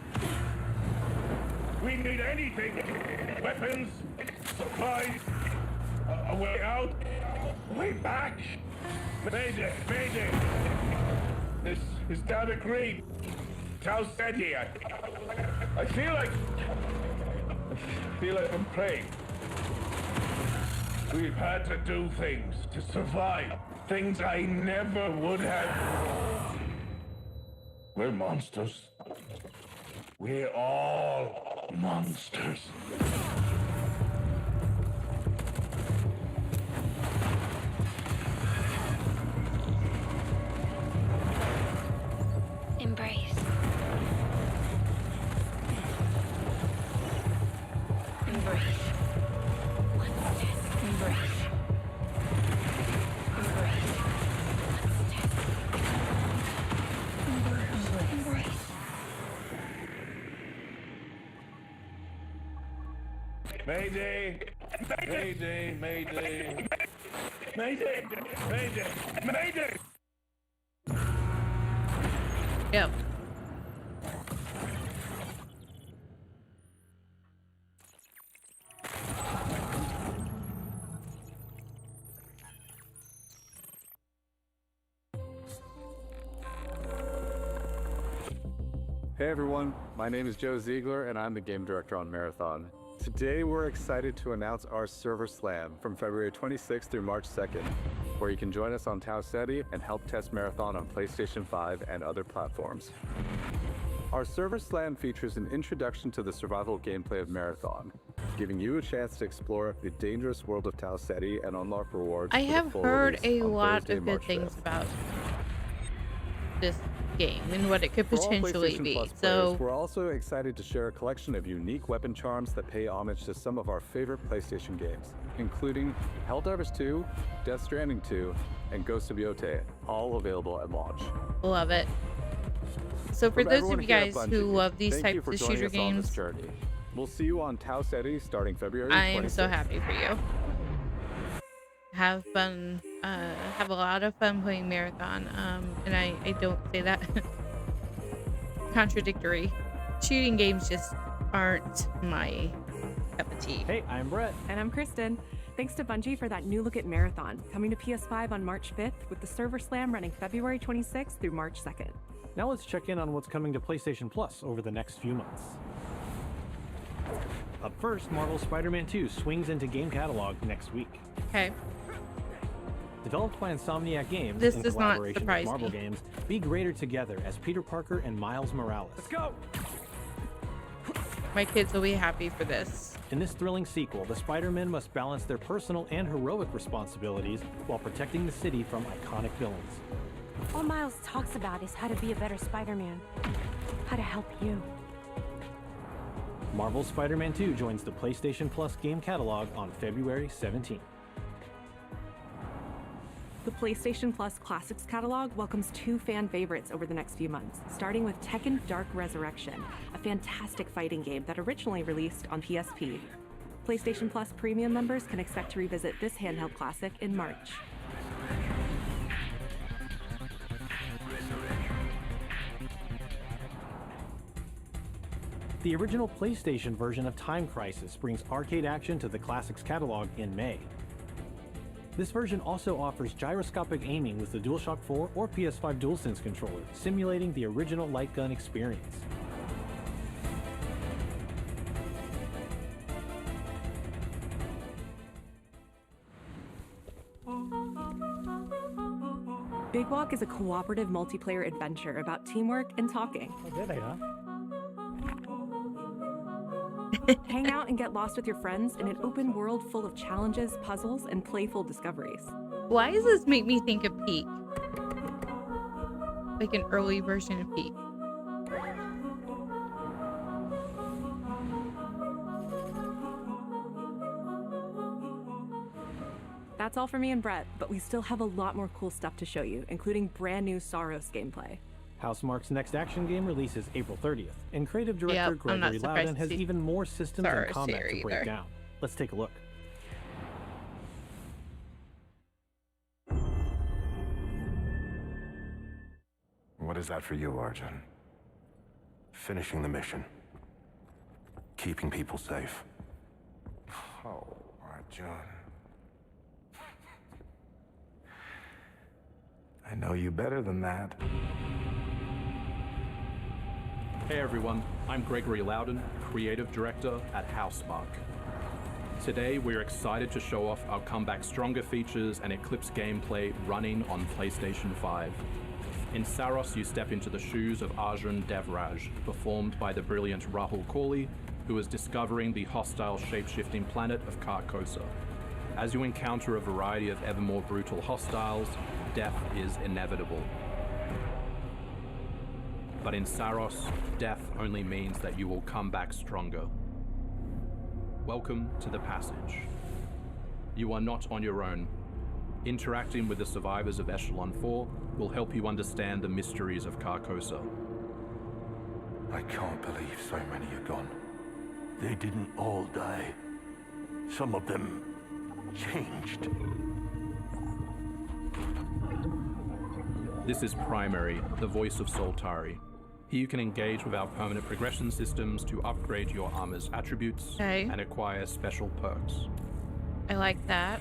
we need anything. Weapons, supplies, a way out, a way back. Mayday, mayday. This is David Reed. Tau City. I feel like I'm praying. We've had to do things to survive. Things I never would have. We're monsters. We're all monsters. Embrace. Embrace. Embrace. Mayday! Mayday! Mayday! Mayday! Mayday! Mayday! Yep. Hey everyone, my name is Joe Ziegler and I'm the game director on Marathon. Today we're excited to announce our Server Slam from February 26th through March 2nd, where you can join us on Tau Ceti and help test Marathon on PlayStation 5 and other platforms. Our Server Slam features an introduction to the survival gameplay of Marathon, giving you a chance to explore the dangerous world of Tau Ceti and unlock rewards. I have heard a lot Thursday, of good March things 5th. about this game and what it could For all potentially PlayStation be. Plus So players, we're also excited to share a collection of unique weapon charms that pay homage to some of our favorite PlayStation games, including Helldivers 2, Death Stranding 2, and Ghost of Yotei, all available at launch. love it. So for From those everyone of you here at guys Bungie, who love these thank you types for of joining shooter us on this games, journey. We'll see you on Tau Ceti starting February 26th. I am so happy for you. Have fun, have a lot of fun playing Marathon. And I don't say that contradictory. Shooting games just aren't my cup of tea. Hey, I'm Brett. And I'm Kristen. Thanks to Bungie for that new look at Marathon, coming to PS5 on March 5th with the Server Slam running February 26th through March 2nd. Now let's check in on what's coming to PlayStation Plus over the next few months. Up first, Marvel's Spider-Man 2 swings into game catalog next week. Okay. Developed by Insomniac Games This in does not collaboration surprise with Marvel me. Games, be greater together as Peter Parker and Miles Morales. Let's go! My kids will be happy for this. In this thrilling sequel, the Spider-Men must balance their personal and heroic responsibilities while protecting the city from iconic villains. All Miles talks about is how to be a better Spider-Man. How to help you. Marvel's Spider-Man 2 joins the PlayStation Plus game catalog on February 17th. The PlayStation Plus Classics catalog welcomes two fan favorites over the next few months, starting with Tekken Dark Resurrection, a fantastic fighting game that originally released on PSP. PlayStation Plus Premium members can expect to revisit this handheld classic in March. The original PlayStation version of Time Crisis brings arcade action to the Classics catalog in May. This version also offers gyroscopic aiming with the DualShock 4 or PS5 DualSense controller, simulating the original light gun experience. Big Walk is a cooperative multiplayer adventure about teamwork and talking. Oh, there they are. Hang out and get lost with your friends in an open world full of challenges, puzzles, and playful discoveries. Why does this make me think of Peak? Like an early version of Peak. That's all for me and Brett, but we still have a lot more cool stuff to show you, including brand new Saros gameplay. Housemarque's next action game releases April 30th, and creative director Yep, I'm not Gregory surprised Loudon to has see even more systems and Saros combat here to break either. down. Let's take a look. What is that for you, Arjun? Finishing the mission. Keeping people safe. Oh, Arjun. I know you better than that. Hey everyone, I'm Gregory Loudon, Creative Director at Housemarque. Today we're excited to show off our Comeback Stronger features and Eclipse gameplay running on PlayStation 5. In Saros, you step into the shoes of Arjun Devraj, performed by the brilliant Rahul Kohli, who is discovering the hostile shape-shifting planet of Carcosa. As you encounter a variety of ever more brutal hostiles, death is inevitable. But in Saros, death only means that you will come back stronger. Welcome to the passage. You are not on your own. Interacting with the survivors of Echelon 4 will help you understand the mysteries of Carcosa. I can't believe so many are gone. They didn't all die. Some of them changed. This is Primary, the voice of Soltari. Here you can engage with our permanent progression systems to upgrade your armor's attributes and acquire special perks. I like that.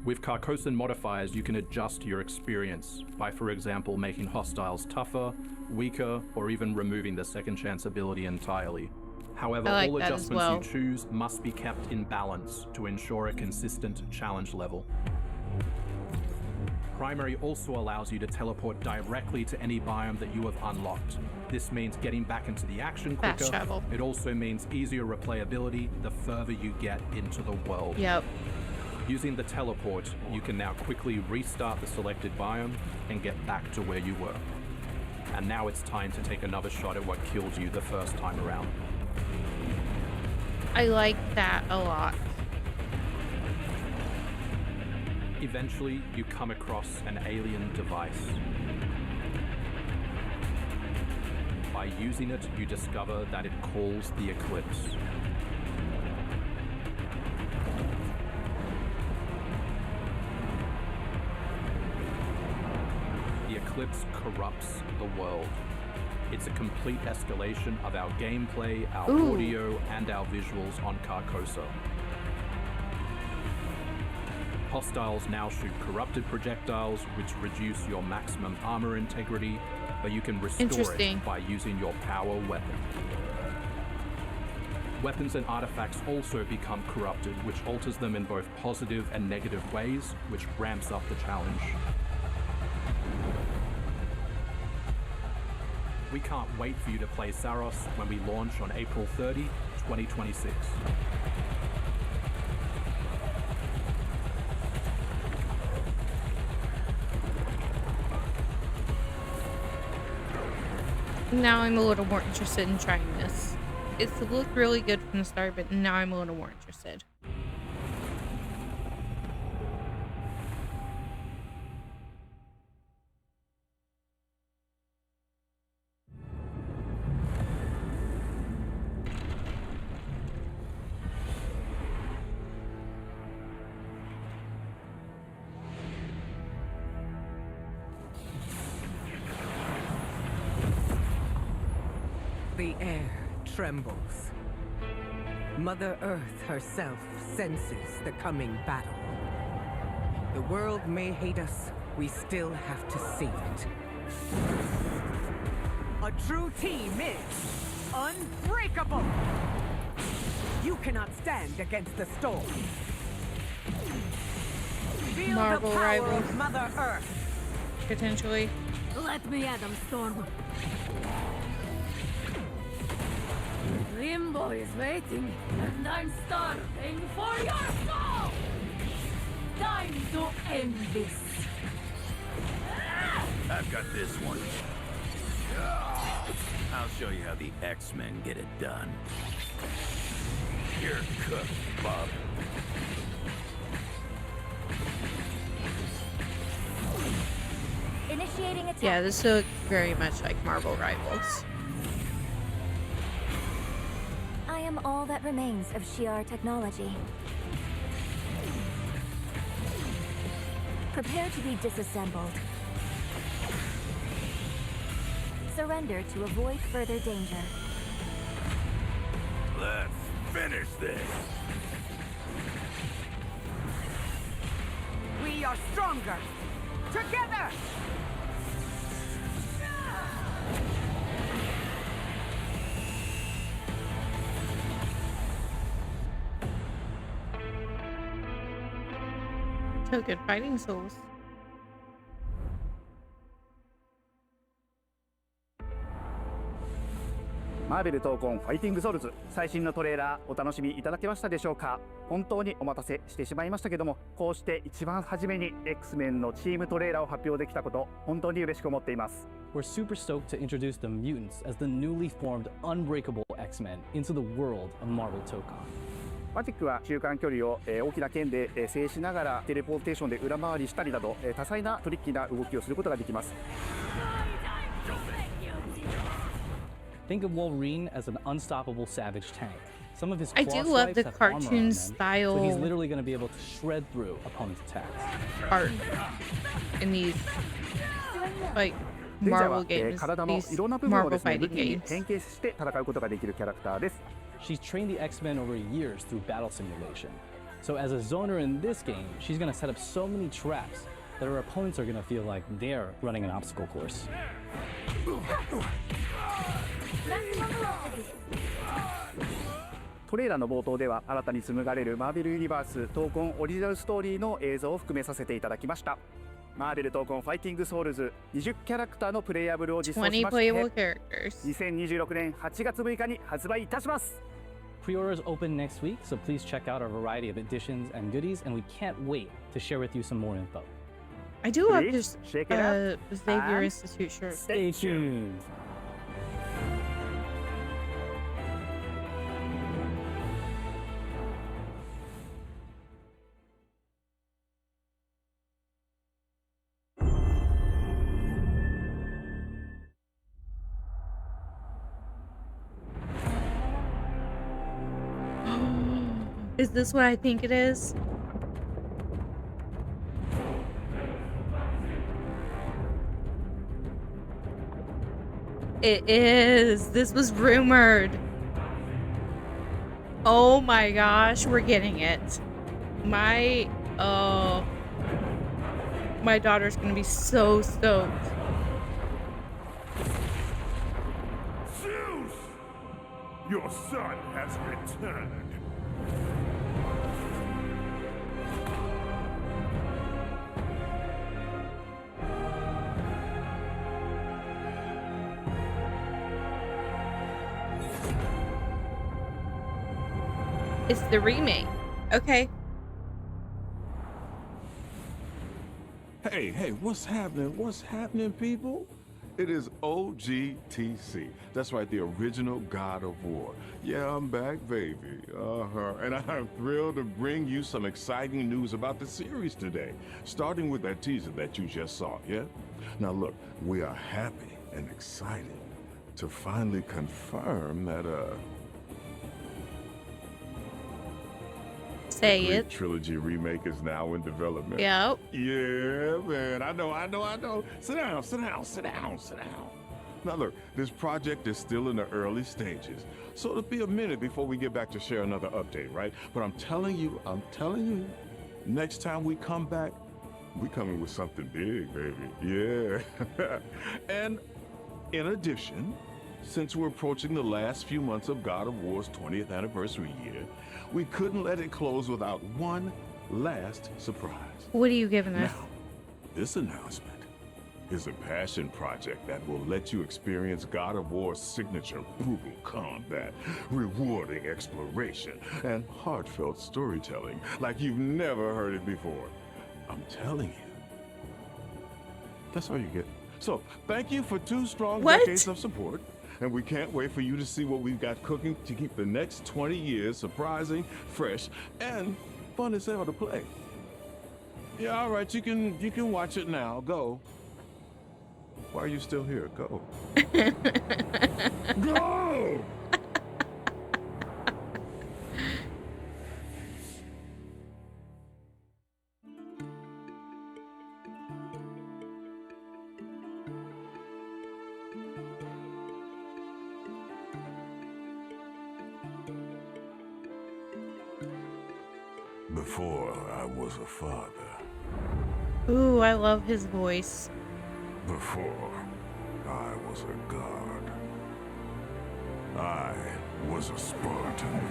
With Carcosan modifiers, you can adjust your experience by, for example, making hostiles tougher, weaker, or even removing the second chance ability entirely. However, all adjustments you choose must be kept in balance to ensure a consistent challenge level. Primary also allows you to teleport directly to any biome that you have unlocked. This means getting back into the action quicker. Fast travel. It also means easier replayability the further you get into the world. Yep. Using the teleport, you can now quickly restart the selected biome and get back to where you were. And now it's time to take another shot at what killed you the first time around. I like that a lot. Eventually, you come across an alien device. By using it, you discover that it calls the Eclipse. The Eclipse corrupts the world. It's a complete escalation of our gameplay, our audio, and our visuals on Carcosa. Hostiles now shoot corrupted projectiles, which reduce your maximum armor integrity, but you can restore it by using your power weapon. Weapons and artifacts also become corrupted, which alters them in both positive and negative ways, which ramps up the challenge. We can't wait for you to play Saros when we launch on April 30, 2026. Now I'm a little more interested in trying this. It's looked really good from the start, but now I'm a little more interested. The air trembles. Mother Earth herself senses the coming battle. The world may hate us, we still have to save it. A true team is unbreakable! You cannot stand against the storm. Feel Marvel the power rivals. of Mother Earth. potentially. Let me at them, Storm. Limbo is waiting, and I'm starving for your soul! Time to end this. I've got this one. I'll show you how the X-Men get it done. You're cooked, Bob. Initiating attack. Yeah, this looks very much like Marvel Rivals. I am all that remains of Shi'ar technology. Prepare to be disassembled. Surrender to avoid further danger. Let's finish this. We are stronger together. So good fighting souls.マーベル闘魂ファイティングソウルズ最新のトレーラーお楽しみいただけましたでしょうか。本当にお待たせしてしまいましたけども、こうして一番初めに X-Men のチームトレーラーを発表できたこと本当に嬉しく思っています。 We're super stoked to introduce the mutants as the newly formed unbreakable X-Men into the world of Marvel Tokon. マジックは中間距離を大きな剣で制しながらテレポーテーションで裏回りしたりなど多彩なトリッキーな動きをすることができます。 Think of Wolverine as an unstoppable savage tank. Some of his I claw do love swipes the have armor on cartoon them, style so he's literally going to be able to shred through opponents' attacks. art in these like 前者 Marvel は games, 体の these いろんな部分を Marvel ですね fighting 武器に games. 変形して戦うことができるキャラクターです。 She's trained the X-Men over years through battle simulation. So as a zoner in this game, she's going to set up so many traps that her opponents are going to feel like they're running an obstacle course. トレーラーの冒頭では新たに紡がれるマーベルユニバース闘魂オリジナルストーリーの映像を含めさせていただきました。マーベル闘魂ファイティングソウルズ20キャラクターのプレイヤブルを実装しまして2026年8月6日に発売いたします。 Pre-orders open next week, so please check out our variety of editions and goodies, and we can't wait to share with you some more info. I do love Please this check it out Xavier and Institute shirt. Stay tuned. Is this what I think it is? It is. This was rumored. Oh my gosh, we're getting it. My daughter's gonna be so stoked. Zeus! Your son has returned. It's the remake. Okay. Hey, what's happening? What's happening, people? It is OGTC. That's right, the original God of War. Yeah, I'm back, baby. And I'm thrilled to bring you some exciting news about the series today, starting with that teaser that you just saw, yeah? Now look, we are happy and excited to finally confirm that, Say Great it. trilogy remake is now in development. Yep. Yeah, man. I know. Sit down. Now look, this project is still in the early stages, so it'll be a minute before we get back to share another update, right? But I'm telling you, next time we come back, we coming with something big, baby. Yeah. And in addition, since we're approaching the last few months of God of War's 20th anniversary year, we couldn't let it close without one last surprise. What are you giving us? Now, this announcement is a passion project that will let you experience God of War's signature brutal combat, rewarding exploration, and heartfelt storytelling like you've never heard it before. I'm telling you. That's all you get. So, thank you for 2 strong decades of support, and we can't wait for you to see what we've got cooking to keep the next 20 years surprising, fresh, and fun as hell to play. Yeah, all right, you can watch it now. Go. Why are you still here? Go. Go! Before I was a father. Ooh, I love his voice. Before I was a god. I was a Spartan.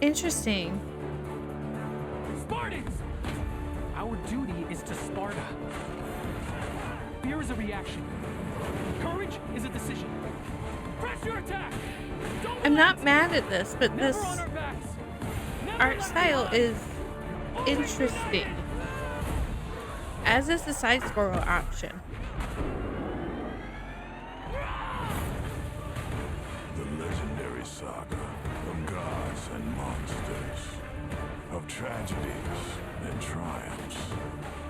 Interesting. Spartans! Our duty is to Sparta. Fear is a reaction. Courage is a decision. Press your attack! I'm not mad at this, but this art style is interesting. As is the side scroll option. The legendary saga of gods and monsters, of tragedies and triumphs,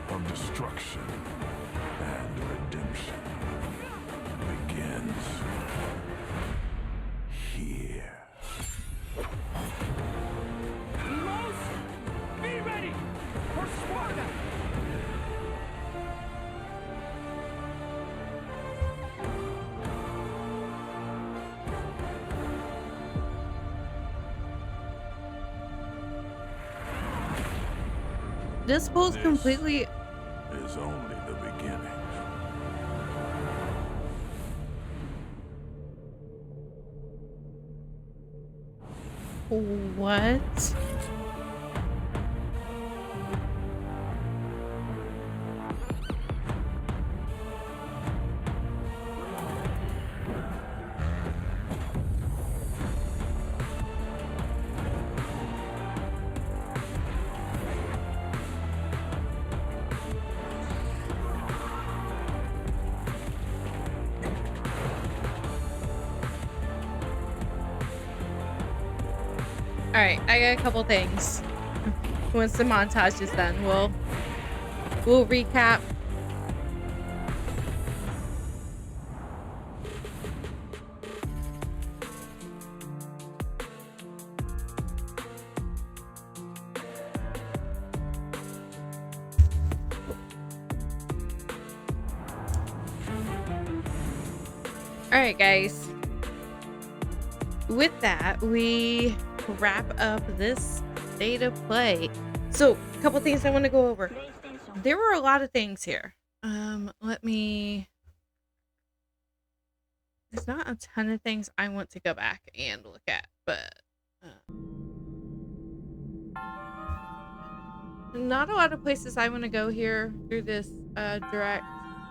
of destruction and redemption begins here. Heroes, be ready for Sparta! This pulls completely is only the beginning. What? Alright, I got a couple things. Once the montage is done, we'll recap. Alright, guys. With that, we wrap up this state of play. So, a couple things I want to go over. There were a lot of things here. There's not a ton of things I want to go back and look at, but not a lot of places I want to go here through this direct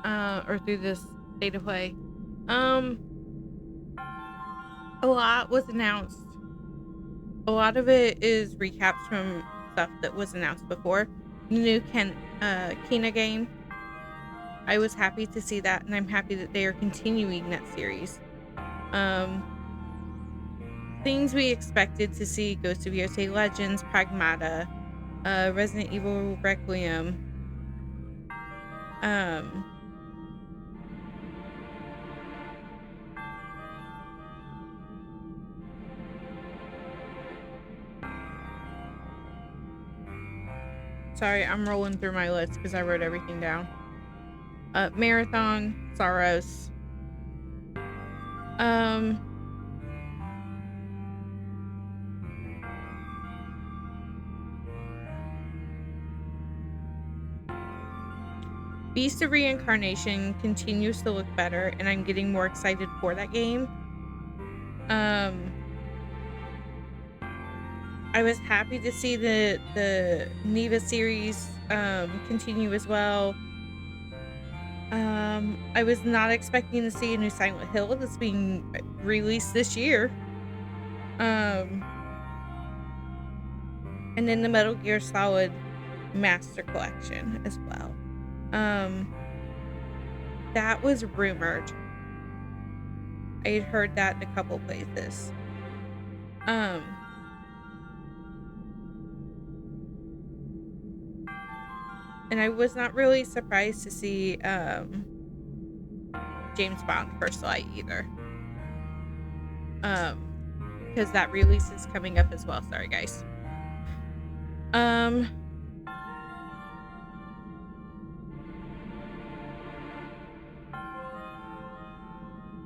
or through this state of play. A lot was announced. A lot of it is recaps from stuff that was announced before. The new Kena game. I was happy to see that, and I'm happy that they are continuing that series. Things we expected to see: Ghost of Yosei Legends, Pragmata, Resident Evil Requiem. Sorry, I'm rolling through my list because I wrote everything down. Marathon, Saros. Beast of Reincarnation continues to look better, and I'm getting more excited for that game. I was happy to see the Neva series continue as well. I was not expecting to see a new Silent Hill that's being released this year. And then the Metal Gear Solid Master Collection as well. That was rumored. I had heard that in a couple places. And I was not really surprised to see James Bond First Light either. Because that release is coming up as well. Sorry, guys.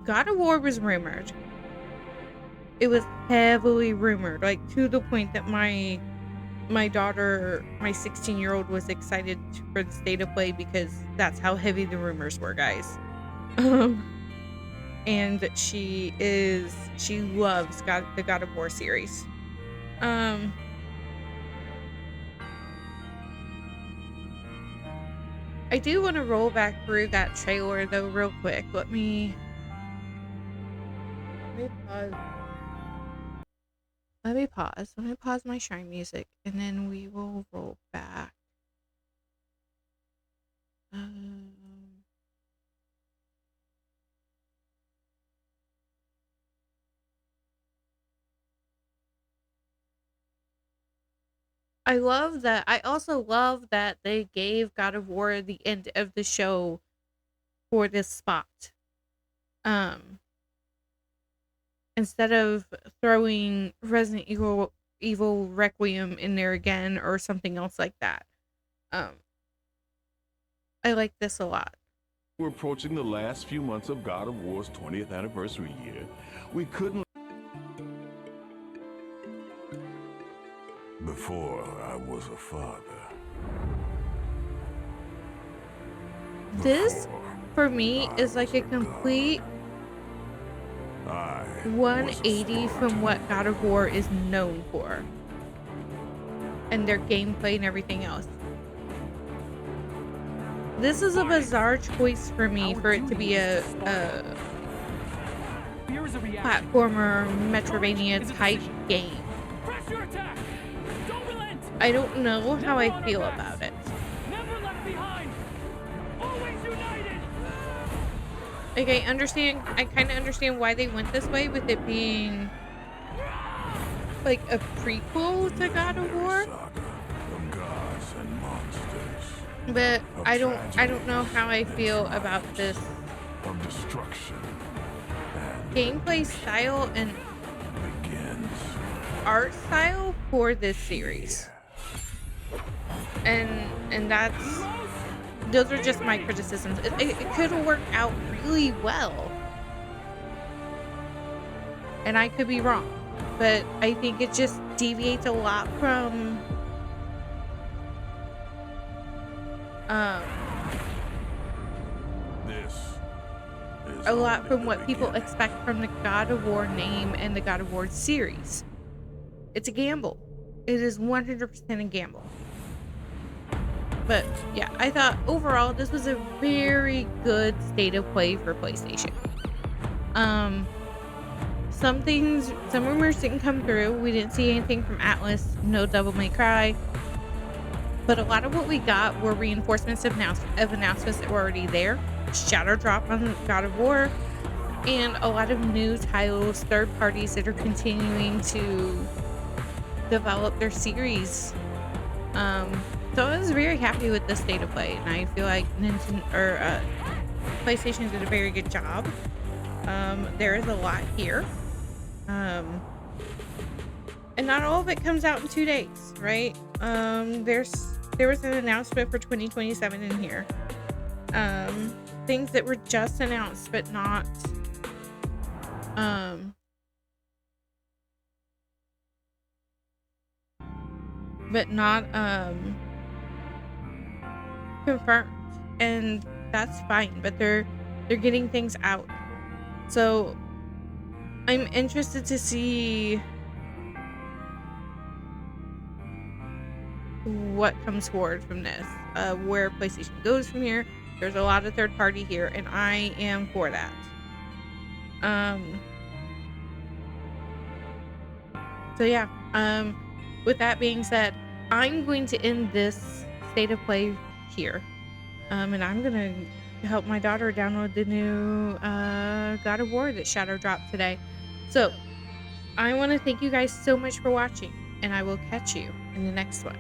God of War was rumored. It was heavily rumored, like to the point that my daughter, my 16-year-old, was excited for the state of play because that's how heavy the rumors were, guys. And she loves the God of War series. I do want to roll back through that trailer though real quick. Let me pause. Let me pause my shrine music and then we will roll back. I love that. I also love that they gave God of War the end of the show for this spot. Instead of throwing Resident Evil Requiem in there again or something else like that. I like this a lot. We're approaching the last few months of God of War's 20th anniversary year. We couldn't... Before I was a father. This, for me, is like a complete 180 from what God of War is known for. And their gameplay and everything else. This is a bizarre choice for me for it to be a platformer, Metroidvania type game. I don't know how I feel about it. Never left behind. Always united. Like I kind of understand why they went this way with it being like a prequel to God of War. But I don't know how I feel about this gameplay style and art style for this series. And those are just my criticisms. It could have worked out really well. And I could be wrong. But I think it just deviates a lot from what people expect from the God of War name and the God of War series. It's a gamble. It is 100% a gamble. But yeah, I thought overall this was a very good state of play for PlayStation. Some rumors didn't come through. We didn't see anything from Atlas, no Devil May Cry. But a lot of what we got were reinforcements of announcements that were already there. Shadow drop on God of War. And a lot of new titles, third parties that are continuing to develop their series. So I was very happy with the state of play, and I feel like PlayStation did a very good job. There is a lot here, and not all of it comes out in 2 days, right? There was an announcement for 2027 in here. Things that were just announced, but not confirmed, and that's fine, but they're getting things out. So I'm interested to see what comes forward from this, where PlayStation goes from here. There's a lot of third party here, and I am for that. So yeah, with that being said, I'm going to end this state of play here. And I'm gonna help my daughter download the new God of War that Shadow dropped today. So I want to thank you guys so much for watching, and I will catch you in the next one.